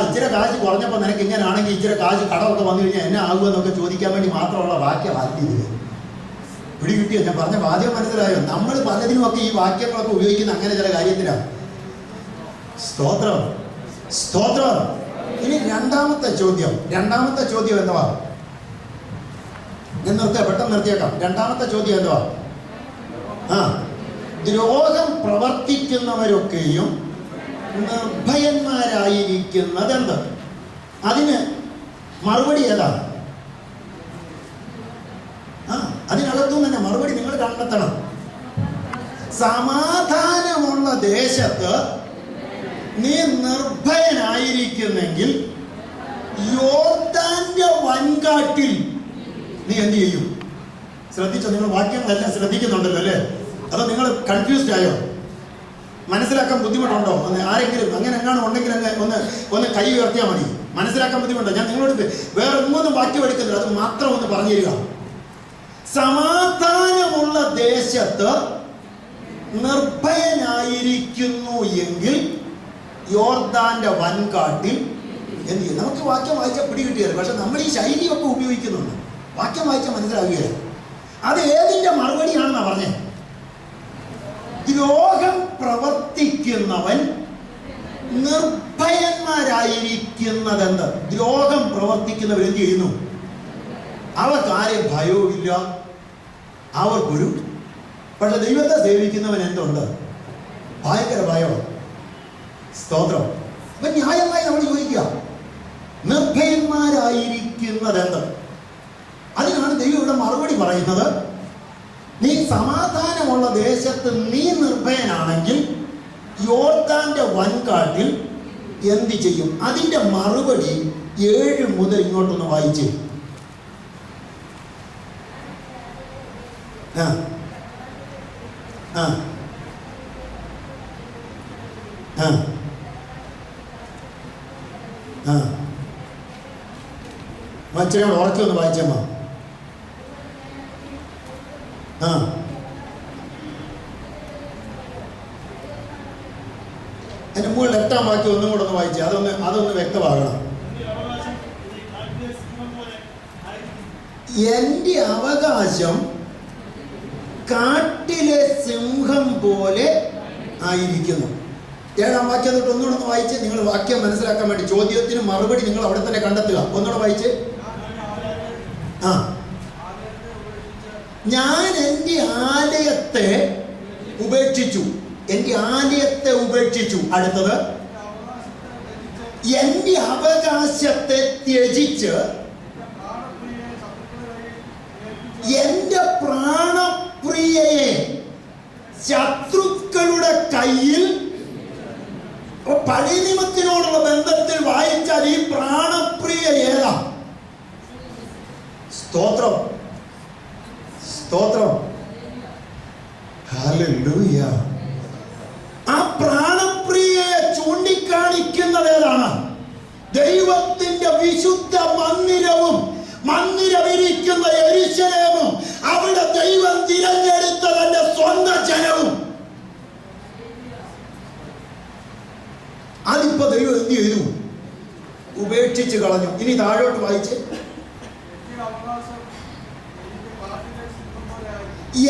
ഇച്ചിരി കാശ് കുറഞ്ഞപ്പോൾ നിനക്ക് ഇങ്ങനെ ആണെങ്കിൽ ഇച്ചിരി കാശ് കടമൊക്കെ വന്നു കഴിഞ്ഞാൽ എന്നെ ആകുമെന്നൊക്കെ ചോദിക്കാൻ വേണ്ടി മാത്രമുള്ള വാക്യം വായിക്കുന്നത് പിടി കിട്ടിയോ? ഞാൻ പറഞ്ഞ വാദ്യം മനസ്സിലായോ? നമ്മൾ പലതിനുമൊക്കെ ഈ വാക്യങ്ങളൊക്കെ ഉപയോഗിക്കുന്ന അങ്ങനെ ചില കാര്യത്തിലാണ്. സ്തോത്രം, സ്തോത്രം. ഇനി രണ്ടാമത്തെ ചോദ്യം എന്തുവാ? ഞാൻ പെട്ടെന്ന് നിർത്തിയേക്കാം. രണ്ടാമത്തെ ചോദ്യം എന്തുവാ? ദ്രോഹം പ്രവർത്തിക്കുന്നവരൊക്കെയും നിർഭയന്മാരായിരിക്കുന്നതെന്ത്? അതിന് മറുപടി ഏതാണ്? അതിനകത്തും തന്നെ മറുപടി നിങ്ങൾ കണ്ടെത്തണം. സമാധാനമുള്ള ദേശത്ത് നീ നിർഭയനായിരിക്കുന്നെങ്കിൽ യോർദാന്റെ വൻകാട്ടിൽ നീ എന്ത് ചെയ്യും? ശ്രദ്ധിച്ചോ? നിങ്ങൾ വാക്യങ്ങളെല്ലാം ശ്രദ്ധിക്കുന്നുണ്ടല്ലോ അല്ലേ? അതോ നിങ്ങൾ കൺഫ്യൂസ്ഡ് ആയോ? മനസ്സിലാക്കാൻ ബുദ്ധിമുട്ടുണ്ടോ? ആരെങ്കിലും അങ്ങനെ എങ്ങാനും ഉണ്ടെങ്കിൽ ഒന്ന് കൈ ഉയർത്തിയാൽ മതി. മനസ്സിലാക്കാൻ ബുദ്ധിമുട്ടോ? ഞാൻ നിങ്ങളോട് വേറെ ഒന്നും വാക്യം എടുക്കുന്നില്ല, അത് മാത്രം ഒന്ന് പറഞ്ഞു തരിക. സമാധാനമുള്ള ദേശത്ത് നിർഭയനായിരിക്കുന്നു എങ്കിൽ യോർദാന്റെ വൻകാട്ടിൽ എന്ത് ചെയ്യും? നമുക്ക് വാക്യം വായിച്ചാൽ പിടികിട്ടിയത്, പക്ഷെ നമ്മൾ ഈ ശൈലിയൊക്കെ ഉപയോഗിക്കുന്നുണ്ട്. വാക്യം വായിച്ചാൽ മനസ്സിലാവുകയില്ല. അത് ഏതിന്റെ മറുപടിയാണെന്നാ പറഞ്ഞേ? ദ്രോഹം പ്രവർത്തിക്കുന്നവൻ നിർഭയന്മാരായിരിക്കുന്നതെന്ത്? ദ്രോഹം പ്രവർത്തിക്കുന്നവർ എന്ത് ചെയ്യുന്നു? അവർക്ക് ആരെയും ഭയവുമില്ല, അവർക്കൊരു. പക്ഷെ ദൈവത്തെ സേവിക്കുന്നവൻ എന്തുണ്ട്? ഭയങ്കര ഭയം. സ്തോത്രം. അപ്പൊ ന്യായമായി നമ്മൾ ചോദിക്കുക, നിർഭയന്മാരായിരിക്കുന്നതെന്ത്? അതിനാണ് ദൈവം ഇവിടെ മറുപടി പറയുന്നത്. നീ സമാധാനമുള്ള ദേശത്ത് നീ നിർഭയനാണെങ്കിൽ യോർദാന്റെ വൻകാട്ടിൽ എന്ത് ചെയ്യും? അതിന്റെ മറുപടി 7 മുതൽ ഇങ്ങോട്ടൊന്ന് വായിച്ചേ. മച്ചനോട് ഉറക്കി ഒന്ന് വായിച്ചമ്മ. അതിന്റെ മുകളിൽ 8-ാം വാക്യം ഒന്നും കൂടെ ഒന്ന് വായിച്ചേ. അതൊന്ന് വ്യക്തമാകണം. എന്റെ അവകാശം കാട്ടിലെ സിംഹം പോലെ ആയിരിക്കുന്നു. 7-ാം വാക്യം തൊട്ട് ഒന്നുകൂടെ ഒന്ന് വായിച്ച്. നിങ്ങൾ വാക്യം മനസ്സിലാക്കാൻ വേണ്ടി ചോദ്യത്തിന് മറുപടി നിങ്ങൾ അവിടെ തന്നെ കണ്ടെത്തുക. ഒന്നുകൂടെ വായിച്ച്. ഞാൻ എൻ്റെ ആലയത്തെ ഉപേക്ഷിച്ചു. എൻ്റെ ആലയത്തെ ഉപേക്ഷിച്ചു. അടുത്തത്, എൻ്റെ അവകാശത്തെ ത്യജിച്ച് എൻ്റെ പ്രാണപ്രിയയെ ശത്രുക്കളുടെ കയ്യിൽ. പഴയ നിയമത്തിനോടുള്ള ബന്ധത്തിൽ വായിച്ചാൽ ഈ പ്രാണപ്രിയ ഏതാ? സ്തോത്രം, സ്തോത്രം, ഹല്ലേലൂയ. ആ പ്രാണപ്രിയയെ ചൂണ്ടിക്കാണിക്കുന്നത് ഏതാണ്? ദൈവത്തിന്റെ വിശുദ്ധ മന്ദിരവും മന്ദിരമിരിക്കുന്ന യെരൂശലേമും അവിടെ ദൈവം തിരഞ്ഞെടുത്ത തന്റെ സ്വന്തം ജനവും. അതിപ്പോ ദൈവം എന്ത് ചെയ്തു? ഉപേക്ഷിച്ച് കളഞ്ഞു. ഇനി താഴോട്ട് വായിച്ച്.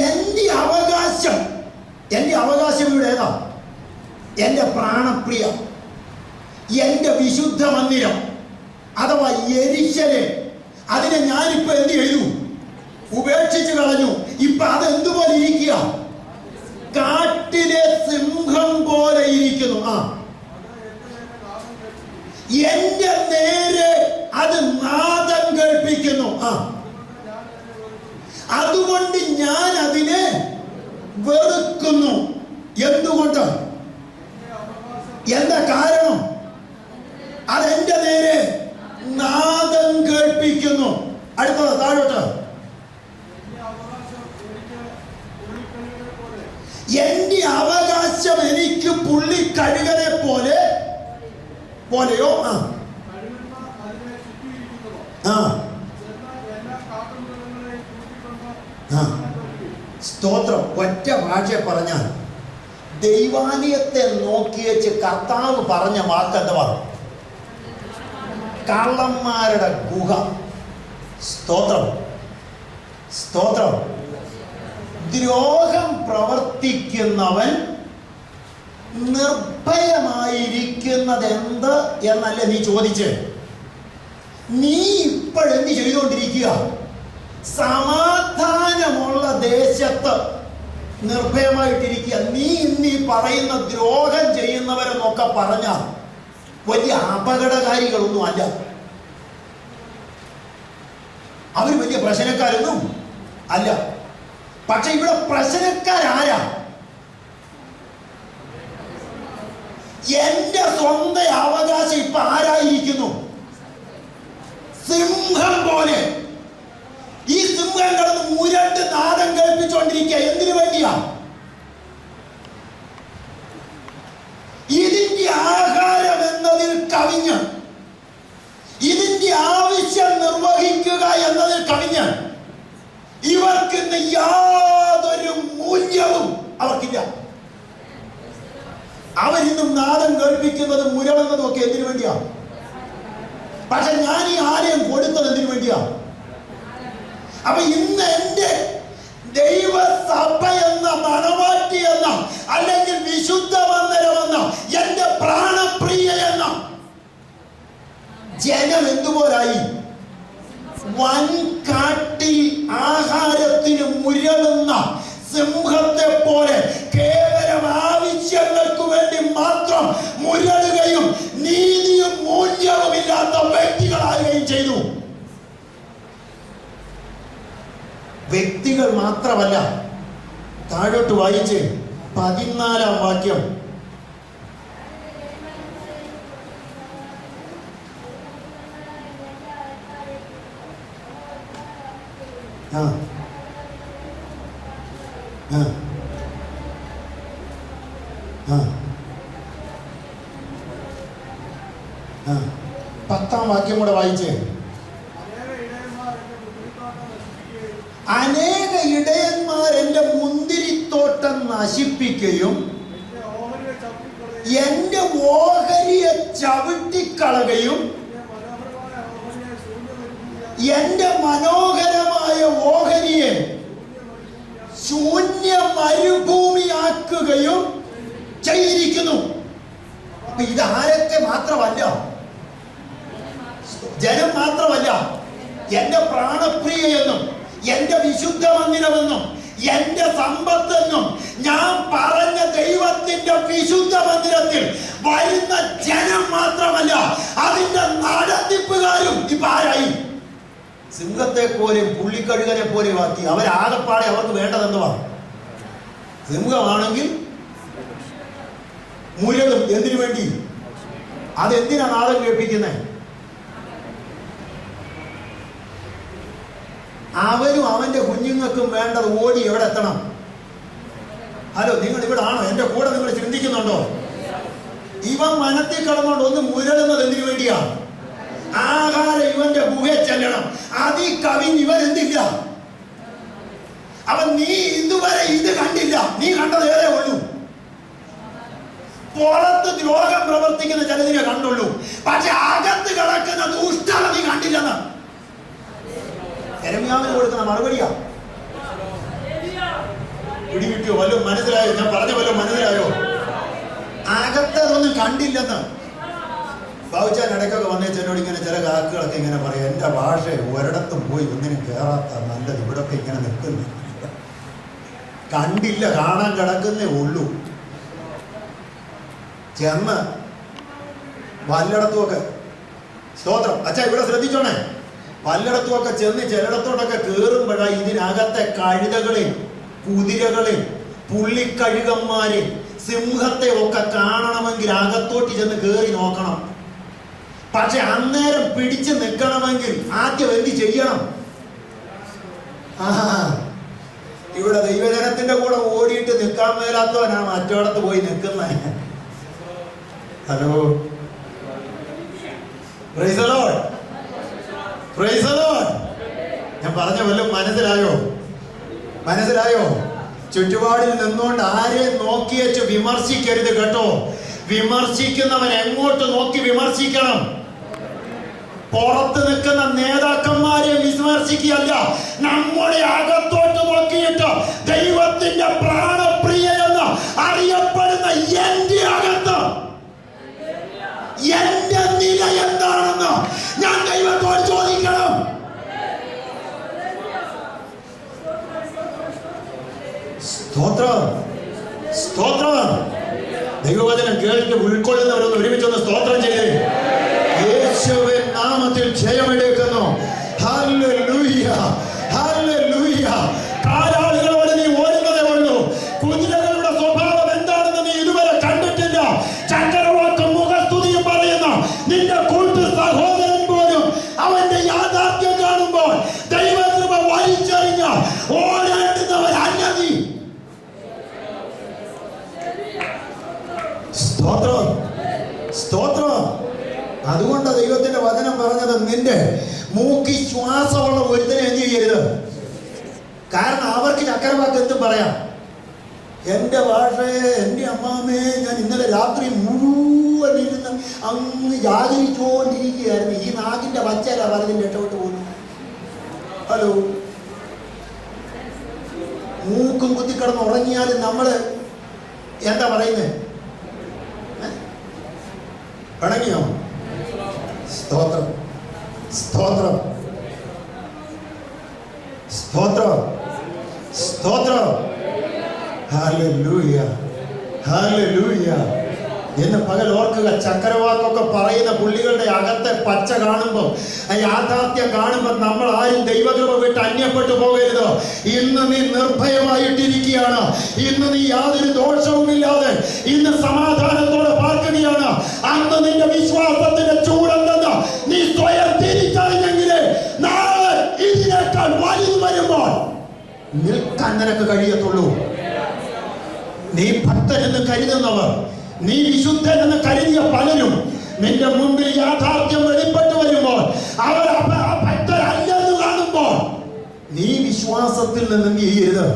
എന്റെ അവകാശം, എന്റെ അവകാശം ഇവിടെ ഏതാ? എന്റെ പ്രാണപ്രിയ, എന്റെ വിശുദ്ധ മന്ദിരം അഥവാ യെരൂശലേം. അതിനെ ഞാനിപ്പോ എന്ത് ചെയ്തു? ഉപേക്ഷിച്ച് കളഞ്ഞു. ഇപ്പൊ അതെന്തുപോലെ ഇരിക്കുക? കാട്ടിലെ സിംഹം പോലെ ഇരിക്കുന്നു. എന്റെ നേരെ അത് നാദം കേൾപ്പിക്കുന്നു. അതുകൊണ്ട് ഞാൻ അതിനെ വെറുക്കുന്നു. എന്തുകൊണ്ട്? എന്താ കാരണം? അതെന്റെ നേരെ നാദം കേൾപ്പിക്കുന്നു. അടുത്തത് താഴോട്ട്. എന്റെ അവകാശം എനിക്ക് പുള്ളിക്കഴുകനെ പോലെയോ. സ്തോത്രം. ഒറ്റ ഭാഷ പറഞ്ഞാൽ ദൈവാലയത്തെ നോക്കിയേച്ച് കർത്താവ് പറഞ്ഞ വാക്കെന്താ? കള്ളന്മാരുടെ ഗുഹ. സ്തോത്രം, സ്തോത്രം. ദ്രോഹം പ്രവർത്തിക്കുന്നവൻ നിർഭയമായിരിക്കുന്നത് എന്ത് എന്നല്ലേ നീ ചോദിച്ചേ? നീ ഇപ്പോഴെന്ത് ചെയ്തുകൊണ്ടിരിക്കുക? സമാധാനമുള്ള ദേശത്ത് നിർഭയമായിട്ടിരിക്കുക. നീ ഇന്ന് ഈ പറയുന്ന ദ്രോഹം ചെയ്യുന്നവരെന്നൊക്കെ പറഞ്ഞാൽ വലിയ അപകടകാരികളൊന്നും അല്ല. അവർ വലിയ പ്രശ്നക്കാരൊന്നും അല്ല. പക്ഷെ ഇവിടെ പ്രശ്നക്കാരാരാ? എന്റെ സ്വന്തം അവകാശം ഇപ്പൊ ആരായിരിക്കുന്നു? സിംഹം പോലെ. ഈ സിംഹം കിടന്ന് മുരണ്ട് നാദം കേൾപ്പിച്ചുകൊണ്ടിരിക്കുക. എന്തിനു വേണ്ടിയാ? ഇതിന്റെ ആഹാരം എന്നതിൽ കവിഞ്ഞ്, ഇതിന്റെ ആവശ്യം നിർവഹിക്കുക എന്നതിൽ കവിഞ്ഞ് ഇവർക്ക് യാതൊരു മൂല്യവും അവർക്കില്ല. അവരിന്നും നാദം കേൾപ്പിക്കുന്നത് മുരളുന്നതും ഒക്കെ എന്തിനു വേണ്ടിയാ? പക്ഷെ ഞാൻ ഈ ആലയം കൊടുത്തത് എന്തിനു വേണ്ടിയാ? അപ്പൊ ഇന്ന് എന്റെ ദൈവസഭ എന്ന, മണവാട്ടി എന്ന, അല്ലെങ്കിൽ വിശുദ്ധ മന്ദിരം എന്ന, എന്റെ പ്രാണപ്രിയ എന്ന ജനം എന്തുപോലായി? വൻകാട്ടിൽ ആഹാരത്തിന് മുരളുന്ന സിംഹത്തെ പോലെ കേവലം ആവശ്യങ്ങൾക്ക് വേണ്ടി മാത്രം മുരളുകയും നീതിയും മൂല്യവും ഇല്ലാത്ത വ്യക്തികളാകുകയും ചെയ്തു. വ്യക്തികൾ മാത്രമല്ല, താഴോട്ട് വായിച്ച് 14-ാം വാക്യം. പത്താം വാക്യം കൂടെ വായിച്ചേ. അനേക ഇടയന്മാർ എന്റെ മുന്തിരിത്തോട്ടം നശിപ്പിക്കുകയും എന്റെ ഓഹരിയെ ചവിട്ടിക്കളകയും എന്റെ മനോഹരമായ ഓഹരിയെ ശൂന്യ മരുഭൂമിയാക്കുകയും ചെയ്തിരിക്കുന്നു. അപ്പൊ ഇത് ആരൊക്കെ മാത്രമല്ല, ജനം മാത്രമല്ല, എന്റെ പ്രാണപ്രിയ എന്നും എന്റെ വിശുദ്ധ മന്ദിരമെന്നും എന്റെ സമ്പത്തെന്നും ഞാൻ പറഞ്ഞ ദൈവത്തിന്റെ വിശുദ്ധ മന്ദിരത്തിൽ വരുന്ന ജനം മാത്രമല്ല, അതിന്റെ നടത്തിപ്പുകാരും ഇപ്പൊ ആരായി? സിംഹത്തെ പോലെയും പുള്ളിക്കഴുകനെ പോലെയും ആക്കി. അവരാകപ്പാടെ അവർക്ക് വേണ്ടതെന്തുവാ? സിംഹമാണെങ്കിൽ മുരളും. എന്തിനു വേണ്ടി? അതെന്തിനാ നാദം കേൾപ്പിക്കുന്നത്? അവനും അവന്റെ കുഞ്ഞുങ്ങൾക്കും വേണ്ടത് ഓടി എവിടെ എത്തണം? ഹലോ, നിങ്ങൾ ഇവിടെ ആണോ? എന്റെ കൂടെ നിങ്ങൾ ചിന്തിക്കുന്നുണ്ടോ? ഇവൻ മനത്തിൽ കടന്നുകൊണ്ട് ഒന്ന് മുരളുന്നത് എന്തിനു വേണ്ടിയാ? ആഹാരം ഇവന്റെ ഗുഹയെ ചെല്ലണം. അതി കവിഞ്ഞ് ഇവൻ എന്തില്ല. അവൻ നീ ഇതുവരെ ഇത് കണ്ടില്ല. നീ കണ്ടത് ഏതേ ഉള്ളൂ? പുറത്ത് ദ്രോഹം പ്രവർത്തിക്കുന്ന ചിലതിനെ കണ്ടുള്ളൂ. പക്ഷെ അകത്ത് കിടക്കുന്ന ദുഷ്ടത നീ കണ്ടില്ലെന്ന് യെരമ്യാവിന് കൊടുക്കുന്ന മറുപടിയാ. പിടികിട്ടിയോ? വല്ലതും മനസ്സിലായോ? ഞാൻ പറഞ്ഞ വല്ലതും മനസ്സിലായോ? അകത്തതൊന്നും കണ്ടില്ലെന്ന്. ബാബുച്ചാൻ ഇടയ്ക്കൊക്കെ വന്നേച്ചെന്നോട് ഇങ്ങനെ ചില കാക്കുകളൊക്കെ ഇങ്ങനെ പറയും, എൻ്റെ ഭാഷ ഒരിടത്തും പോയി ഒന്നിനും കയറാത്ത നല്ലത് ഇവിടൊക്കെ ഇങ്ങനെ നിൽക്കുന്നു. കണ്ടില്ല, കാണാൻ കിടക്കുന്നേ ഉള്ളൂ. ചെന്ന് വല്ലയിടത്തുമൊക്കെ, സ്തോത്രം അച്ഛാ ഇവിടെ ശ്രദ്ധിച്ചോണേ, പലയിടത്തുമൊക്കെ ചെന്ന് ചിലയിടത്തോടൊക്കെ കയറുമ്പോഴാണ് ഇതിനകത്തെ കഴുതകളെയും കുതിരകളെയും പുള്ളിക്കഴുകന്മാരെയും സിംഹത്തെ ഒക്കെ കാണണമെങ്കിൽ അകത്തോട്ട് ചെന്ന് കയറി നോക്കണം. പക്ഷെ അന്നേരം പിടിച്ചു നിൽക്കണമെങ്കിൽ ആദ്യം എന്ത് ചെയ്യണം? ഇവിടെ ദൈവജനത്തിന്റെ കൂടെ ഓടിയിട്ട് നിൽക്കാൻ മേലാത്തവനാ മറ്റോടത്ത് പോയി നിൽക്കുന്നത്. Hello, praise the Lord, praise the Lord. ഞാൻ പറഞ്ഞ വല്ലതും മനസ്സിലായോ? മനസ്സിലായോ? ചുറ്റുപാടിൽ നിന്നുകൊണ്ട് ആരെയും നോക്കിയേച്ച് വിമർശിക്കരുത് കേട്ടോ. വിമർശിക്കുന്നവൻ എങ്ങോട്ട് നോക്കി വിമർശിക്കണം? പുറത്ത് നിൽക്കുന്ന നേതാക്കന്മാരെ വിമർശിക്കുകയല്ല, നമ്മുടെ അകത്തോട്ട് നോക്കിയിട്ട് ദൈവത്തിന്റെ പ്രാണപ്രിയ എന്ന് അറിയപ്പെടുന്ന എന്റെ അകത്ത് എന്റെ നില എന്താണെന്ന് ഞാൻ ദൈവത്തോട് ചോദിക്കണം. സ്തോത്രം, സ്തോത്രം. ദൈവവചനം കേട്ട് ഉൾക്കൊള്ളുന്നവരൊന്ന് ഒരുമിച്ചൊന്ന് സ്തോത്രം ചെയ്തേ. യേശുവിൻ നാമത്തിൽ ജയമെടുക്കുന്നു. Hallelujah, hallelujah. കാലാളുകളോട് നീ ഓടുന്നതേ ഉള്ളൂ. കുതിരകളുടെ സ്വഭാവം എന്താണെന്ന് നീ ഇതുവരെ കണ്ടിട്ടില്ല. ചക്രവാക്കും മുഖസ്തുതിയും പറയുന്ന നിന്റെ കൂട്ടു സഹോദരൻ പോലും അവന്റെ യാഥാർത്ഥ്യം കാണുമ്പോൾ ദൈവകൃപ വലിച്ചെറിഞ്ഞ ഓടേണ്ടുന്നവരല്ല നീ. സ്തോത്രം, സ്തോത്രം. അതുകൊണ്ട് ദൈവത്തിന്റെ വചനം പറഞ്ഞത് നിന്റെ മൂക്കി ശ്വാസമുള്ള ഒരുത്തനെ എന്ത് ചെയ്യരുത്. കാരണം അവർക്ക് ചക്രവാക്ക് എന്തും പറയാം. എൻ്റെ ഭാഷയെ, എൻ്റെ അമ്മാമ്മയെ ഞാൻ ഇന്നലെ രാത്രി മുഴുവൻ ഇരുന്ന് അങ്ങ് യാചരിച്ചുകൊണ്ടിരിക്കുകയായിരുന്നു. ഈ നാകിൻ്റെ പച്ചല പറഞ്ഞ് രക്ഷപ്പെട്ടു പോകുന്നു. ഹലോ, മൂക്കും കുത്തിക്കിടന്ന് ഉറങ്ങിയാലും നമ്മൾ എന്താ പറയുന്നത്? പിണങ്ങിയോ? സ്തോത്രം, സ്തോത്രം, സ്തോത്രം, സ്തോത്രം. Hallelujah, hallelujah. എന്ന് പകൽ ഓർക്കുക, ചക്രവാക്കൊക്കെ പറയുന്ന പുള്ളികളുടെ അകത്തെ പച്ച കാണുമ്പോൾ, യാഥാർത്ഥ്യം കാണുമ്പോൾ നമ്മൾ ആരും ദൈവകൃപ വിട്ട് അന്യപ്പെട്ടു പോകരുത്. ഇന്ന് നീ നിർഭയമായിട്ടിരിക്കുകയാണ്. ഇന്ന് നീ യാതൊരു ദോഷവുമില്ലാതെ ഇന്ന് സമാധാനത്തോടെ പാർക്കുകയാണ്. അന്ന് നിന്റെ വിശ്വാസത്തിന്റെ ചൂടെന്തെന്ന് നീ സ്വയം തിരിച്ചറിഞ്ഞെങ്കിൽ നാളെ ഇതിനേക്കാൾ വലുത് വരുമ്പോൾ നിൽക്കാൻ നിനക്ക് കഴിയത്തുള്ളൂ. നീ ഭക്തനെന്ന് കരുതുന്നവർ, നീ വിശുദ്ധനെന്ന് കരുതിയ പലരും നിന്റെ മുമ്പിൽ യാഥാർത്ഥ്യം വെളിപ്പെട്ടു വരുമ്പോൾ, അവർ ഭക്തരല്ലെന്ന് കാണുമ്പോൾ നീ വിശ്വാസത്തിൽ നിന്ന് നീ ചെയ്ത്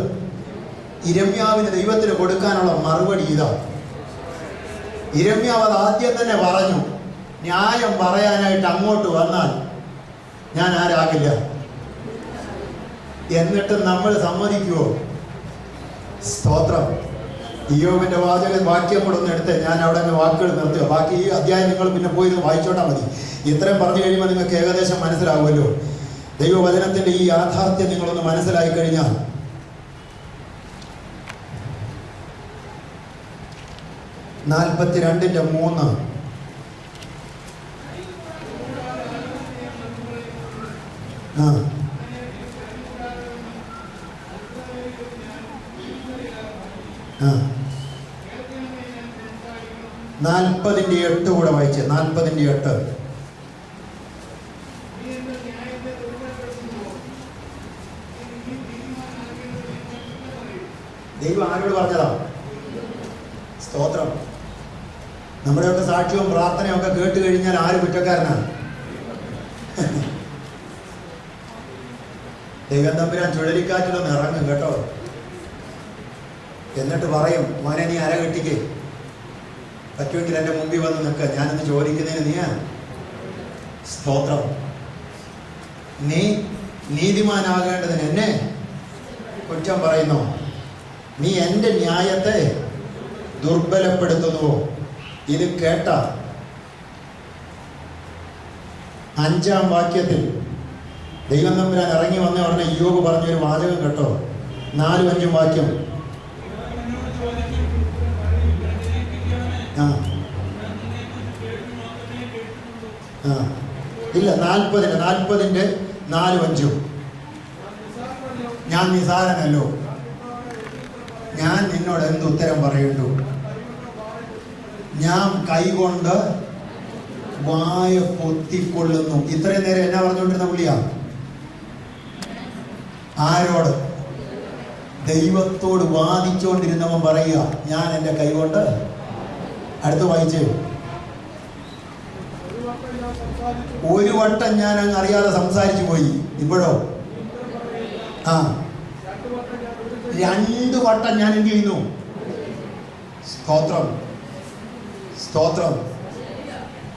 യിരെമ്യാവിന് ദൈവത്തിന് കൊടുക്കാനുള്ള മറുപടി ഇതാ. യിരെമ്യാവ് അത് ആദ്യം തന്നെ പറഞ്ഞു, ന്യായം പറയാനായിട്ട് അങ്ങോട്ട് വന്നാൽ ഞാൻ ആരാകില്ല. എന്നിട്ട് നമ്മൾ സമ്മതിക്കുവോ? സ്തോത്രം. ഇയ്യോബിന്റെ വാക്യം കൂടെ ഒന്ന് എടുത്ത് ഞാൻ അവിടെ വാക്കുകൾ നിർത്തുക. ബാക്കി ഈ അധ്യായം നിങ്ങൾ പിന്നെ പോയി വായിച്ചോട്ടാൽ മതി. ഇത്രയും പറഞ്ഞു കഴിയുമ്പോൾ നിങ്ങൾക്ക് ഏകദേശം മനസ്സിലാവുമല്ലോ. ദൈവവചനത്തിന്റെ ഈ യാഥാർത്ഥ്യം നിങ്ങളൊന്ന് മനസ്സിലായി കഴിഞ്ഞാൽ 42:3 40:8 കൂടെ വായിച്ചേ. 40:8. ദൈവം ആരോട് പറഞ്ഞതാ? സ്തോത്രം. നമ്മുടെയൊക്കെ സാക്ഷ്യവും പ്രാർത്ഥനയും ഒക്കെ കേട്ട് കഴിഞ്ഞാൽ ആര് കുറ്റക്കാരനാണ്? ദൈവം തമ്പുരാൻ ചുഴലിക്കാറ്റിലൊന്ന് ഇറങ്ങും കേട്ടോ. എന്നിട്ട് പറയും, മോനെ നീ അര കെട്ടിക്ക്, പറ്റുമെങ്കിൽ എൻ്റെ മുമ്പിൽ വന്ന് നിൽക്കുക, ഞാനൊന്ന് ചോദിക്കുന്നതിന് നീയാ. സ്തോത്രം. നീ നീതിമാനാകേണ്ടതിന് എന്നെ കുറ്റം പറയുന്നു. നീ എൻ്റെ ന്യായത്തെ ദുർബലപ്പെടുത്തുന്നുവോ? ഇത് കേട്ട 5-ാം വാക്യത്തിൽ ദൈവം തമ്പുരാൻ ഇറങ്ങി വന്ന ഉടനെ ഇയ്യോബ് പറഞ്ഞൊരു വാചകം കേട്ടോ. 4-5 വാക്യം. ഇല്ല, 40-ന്റെ 4-5. ഞാൻ നിസാരനല്ലോ, ഞാൻ നിന്നോട് എന്ത് ഉത്തരം പറയുന്നു? ഞാൻ കൈകൊണ്ട് വായ പൊത്തിക്കൊള്ളുന്നു. ഇത്രയും നേരം എന്നാ പറഞ്ഞുകൊണ്ടിരുന്ന പുള്ളിയാ? ആരോട്? ദൈവത്തോട് വാദിച്ചുകൊണ്ടിരുന്നവൻ പറയുക, ഞാൻ എൻ്റെ കൈകൊണ്ട്. അടുത്ത് വായിച്ചേ. ഒരു വട്ടം ഞാൻ അങ്ങ് അറിയാതെ സംസാരിച്ചു പോയി. ഇപ്പോഴോ? 2 വട്ടം ഞാൻ എന്ത് ചെയ്യുന്നു? സ്തോത്രം, സ്തോത്രം.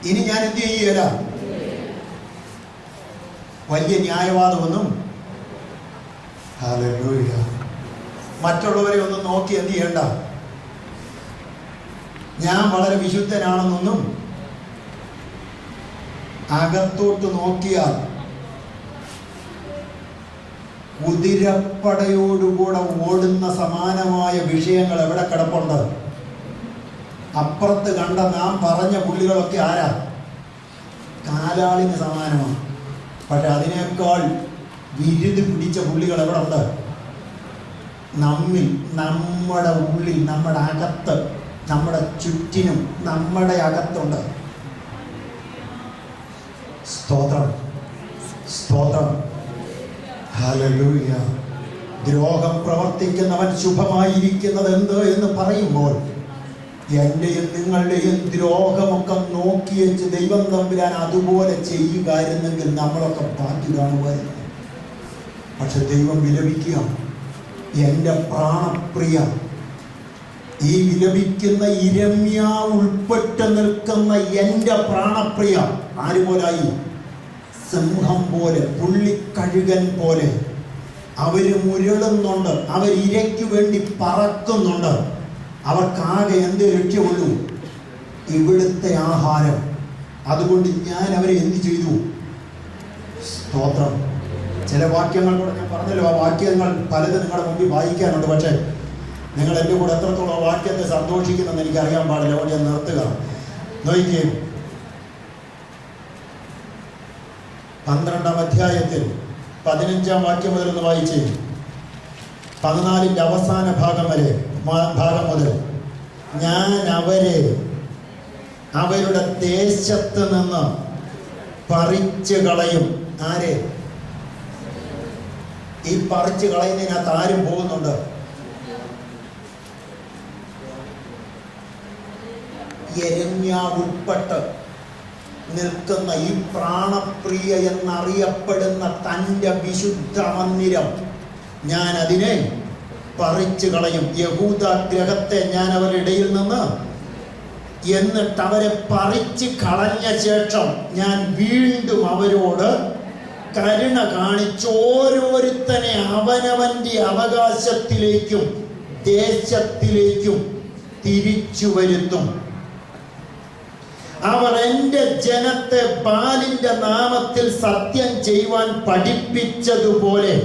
ഇനി ഞാൻ എന്ത് ചെയ്യല? വലിയ ന്യായവാദമൊന്നും. ഹല്ലേലൂയ. മറ്റുള്ളവരെ ഒന്നും നോക്കി എന്ത് ചെയ്യണ്ട. ഞാൻ വളരെ വിശുദ്ധനാണെന്നൊന്നും അകത്തോട്ട് നോക്കിയാൽ കുതിരപ്പടയോടുകൂടെ ഓടുന്ന സമാനമായ വിഷയങ്ങൾ എവിടെ കിടപ്പുണ്ട്? അപ്പുറത്ത് കണ്ട നാം പറഞ്ഞ പുള്ളികളൊക്കെ ആരാ? കാലാളിന് സമാനമാണ്. പക്ഷെ അതിനേക്കാൾ വിരുതി പിടിച്ച പുള്ളികൾ എവിടെ ഉണ്ട്? നമ്മിൽ, നമ്മുടെ ഉള്ളിൽ, നമ്മുടെ അകത്ത്, നമ്മുടെ ചുറ്റിനും നമ്മുടെ അകത്തുണ്ട്. സ്തോത്രം, സ്തോത്രം. ഹല്ലേലൂയ. ദ്രോഹം പ്രവർത്തിക്കുന്നവൻ ശുഭമായിരിക്കുന്നത് എന്ത് എന്ന് പറയുമ്പോൾ എൻ്റെയും നിങ്ങളുടെയും ദ്രോഹമൊക്കെ നോക്കിയേച്ച് ദൈവം തമ്പുരാൻ അതുപോലെ ചെയ്യുകയായിരുന്നെങ്കിൽ നമ്മളൊക്കെ ബാക്കി കാണുമായിരുന്നു. പക്ഷെ ദൈവം വിലപിക്കുക, എൻ്റെ പ്രാണപ്രിയ ഈ വിലപിക്കുന്ന ഇരമ്യ ഉൾപ്പെട്ട് നിൽക്കുന്ന എൻ്റെ പ്രാണപ്രിയ ആരുപോലായി? സിംഹം പോലെ, പുള്ളിക്കഴുകൻ പോലെ. അവര് മുരളുന്നുണ്ട്, അവരിരയ്ക്ക് വേണ്ടി പറക്കുന്നുണ്ട്. അവർക്കാകെ എന്ത് ലക്ഷ്യമുള്ളൂ? ഇവിടുത്തെ ആഹാരം. അതുകൊണ്ട് ഞാൻ അവരെ എന്ത് ചെയ്തു? സ്തോത്രം. ചില വാക്യങ്ങൾ കൂടെ ഞാൻ പറഞ്ഞല്ലോ, ആ വാക്യങ്ങൾ പലതും നിങ്ങളുടെ മുമ്പിൽ വായിക്കാനുണ്ട്. പക്ഷേ നിങ്ങൾ എൻ്റെ കൂടെ എത്രത്തോളം വാക്യത്തെ സന്തോഷിക്കുന്നെന്ന് എനിക്കറിയാൻ പാടില്ല. അതുകൊണ്ട് ഞാൻ നിർത്തുക. നോക്കിക്കേ, 12-ാം അധ്യായത്തിൽ 15-ാം വാക്യം മുതൽ ഒന്ന് വായിച്ചേ. 14-ന്റെ അവസാന ഭാഗം മുതൽ, ഞാൻ അവരെ അവരുടെ ദേശത്ത് നിന്ന് പറിച്ചു കളയും. ആരെ? ഈ പറിച്ചു കളയുന്നതിനകത്ത് ആരും പോകുന്നുണ്ട്? യെരമ്യാ ഉൾപ്പെട്ട് നിൽക്കുന്ന ഈ പ്രാണപ്രിയ എന്നറിയപ്പെടുന്ന തൻ്റെ വിശുദ്ധ മന്ദിരം ഞാൻ അതിനെ പറിച്ചു കളയും. യഹൂദ ഗ്രഹത്തെ ഞാൻ അവരുടെ ഇടയിൽ നിന്ന്, എന്നിട്ട് അവരെ പറിച്ചു കളഞ്ഞ ശേഷം ഞാൻ വീണ്ടും അവരോട് കരുണ കാണിച്ച് ഓരോരുത്തനെ അവനവന്റെ അവകാശത്തിലേക്കും ദേശത്തിലേക്കും തിരിച്ചു വരുത്തും. അവർ എൻ്റെ ജനത്തെ ബാലിന്റെ നാമത്തിൽ സത്യം ചെയ്യുവാൻ പഠിപ്പിച്ചതുപോലെ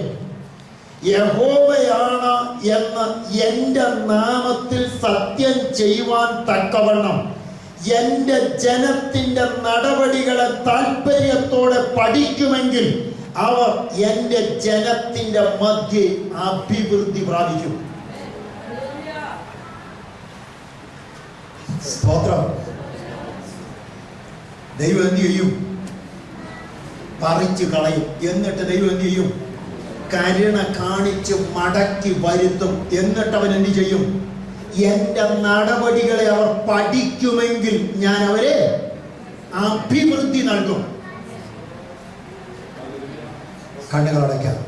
യഹോവയാണ് എന്ന് എൻ്റെ നാമത്തിൽ സത്യം ചെയ്യുവാൻ തക്കവണ്ണം എൻ്റെ ജനത്തിൻ്റെ നടപടികളെ താല്പര്യത്തോടെ പഠിക്കുമെങ്കിൽ അവർ എൻ്റെ ജനത്തിൻ്റെ മധ്യേ അഭിവൃദ്ധി പ്രാപിക്കും. സ്തോത്രം. ദൈവം എന്ത് ചെയ്യും? പറിച്ചു കളയും. എന്നിട്ട് ദൈവം എന്ത് ചെയ്യും? കരുണ കാണിച്ച് മടക്കി വരുത്തും. എന്നിട്ട് അവൻ എന്ത് ചെയ്യും? എൻ്റെ നടപടികളെ അവർ പഠിക്കുമെങ്കിൽ ഞാൻ അവരെ അഭിവൃദ്ധി നൽകും. കണ്ണുകൾ അടയ്ക്കാം.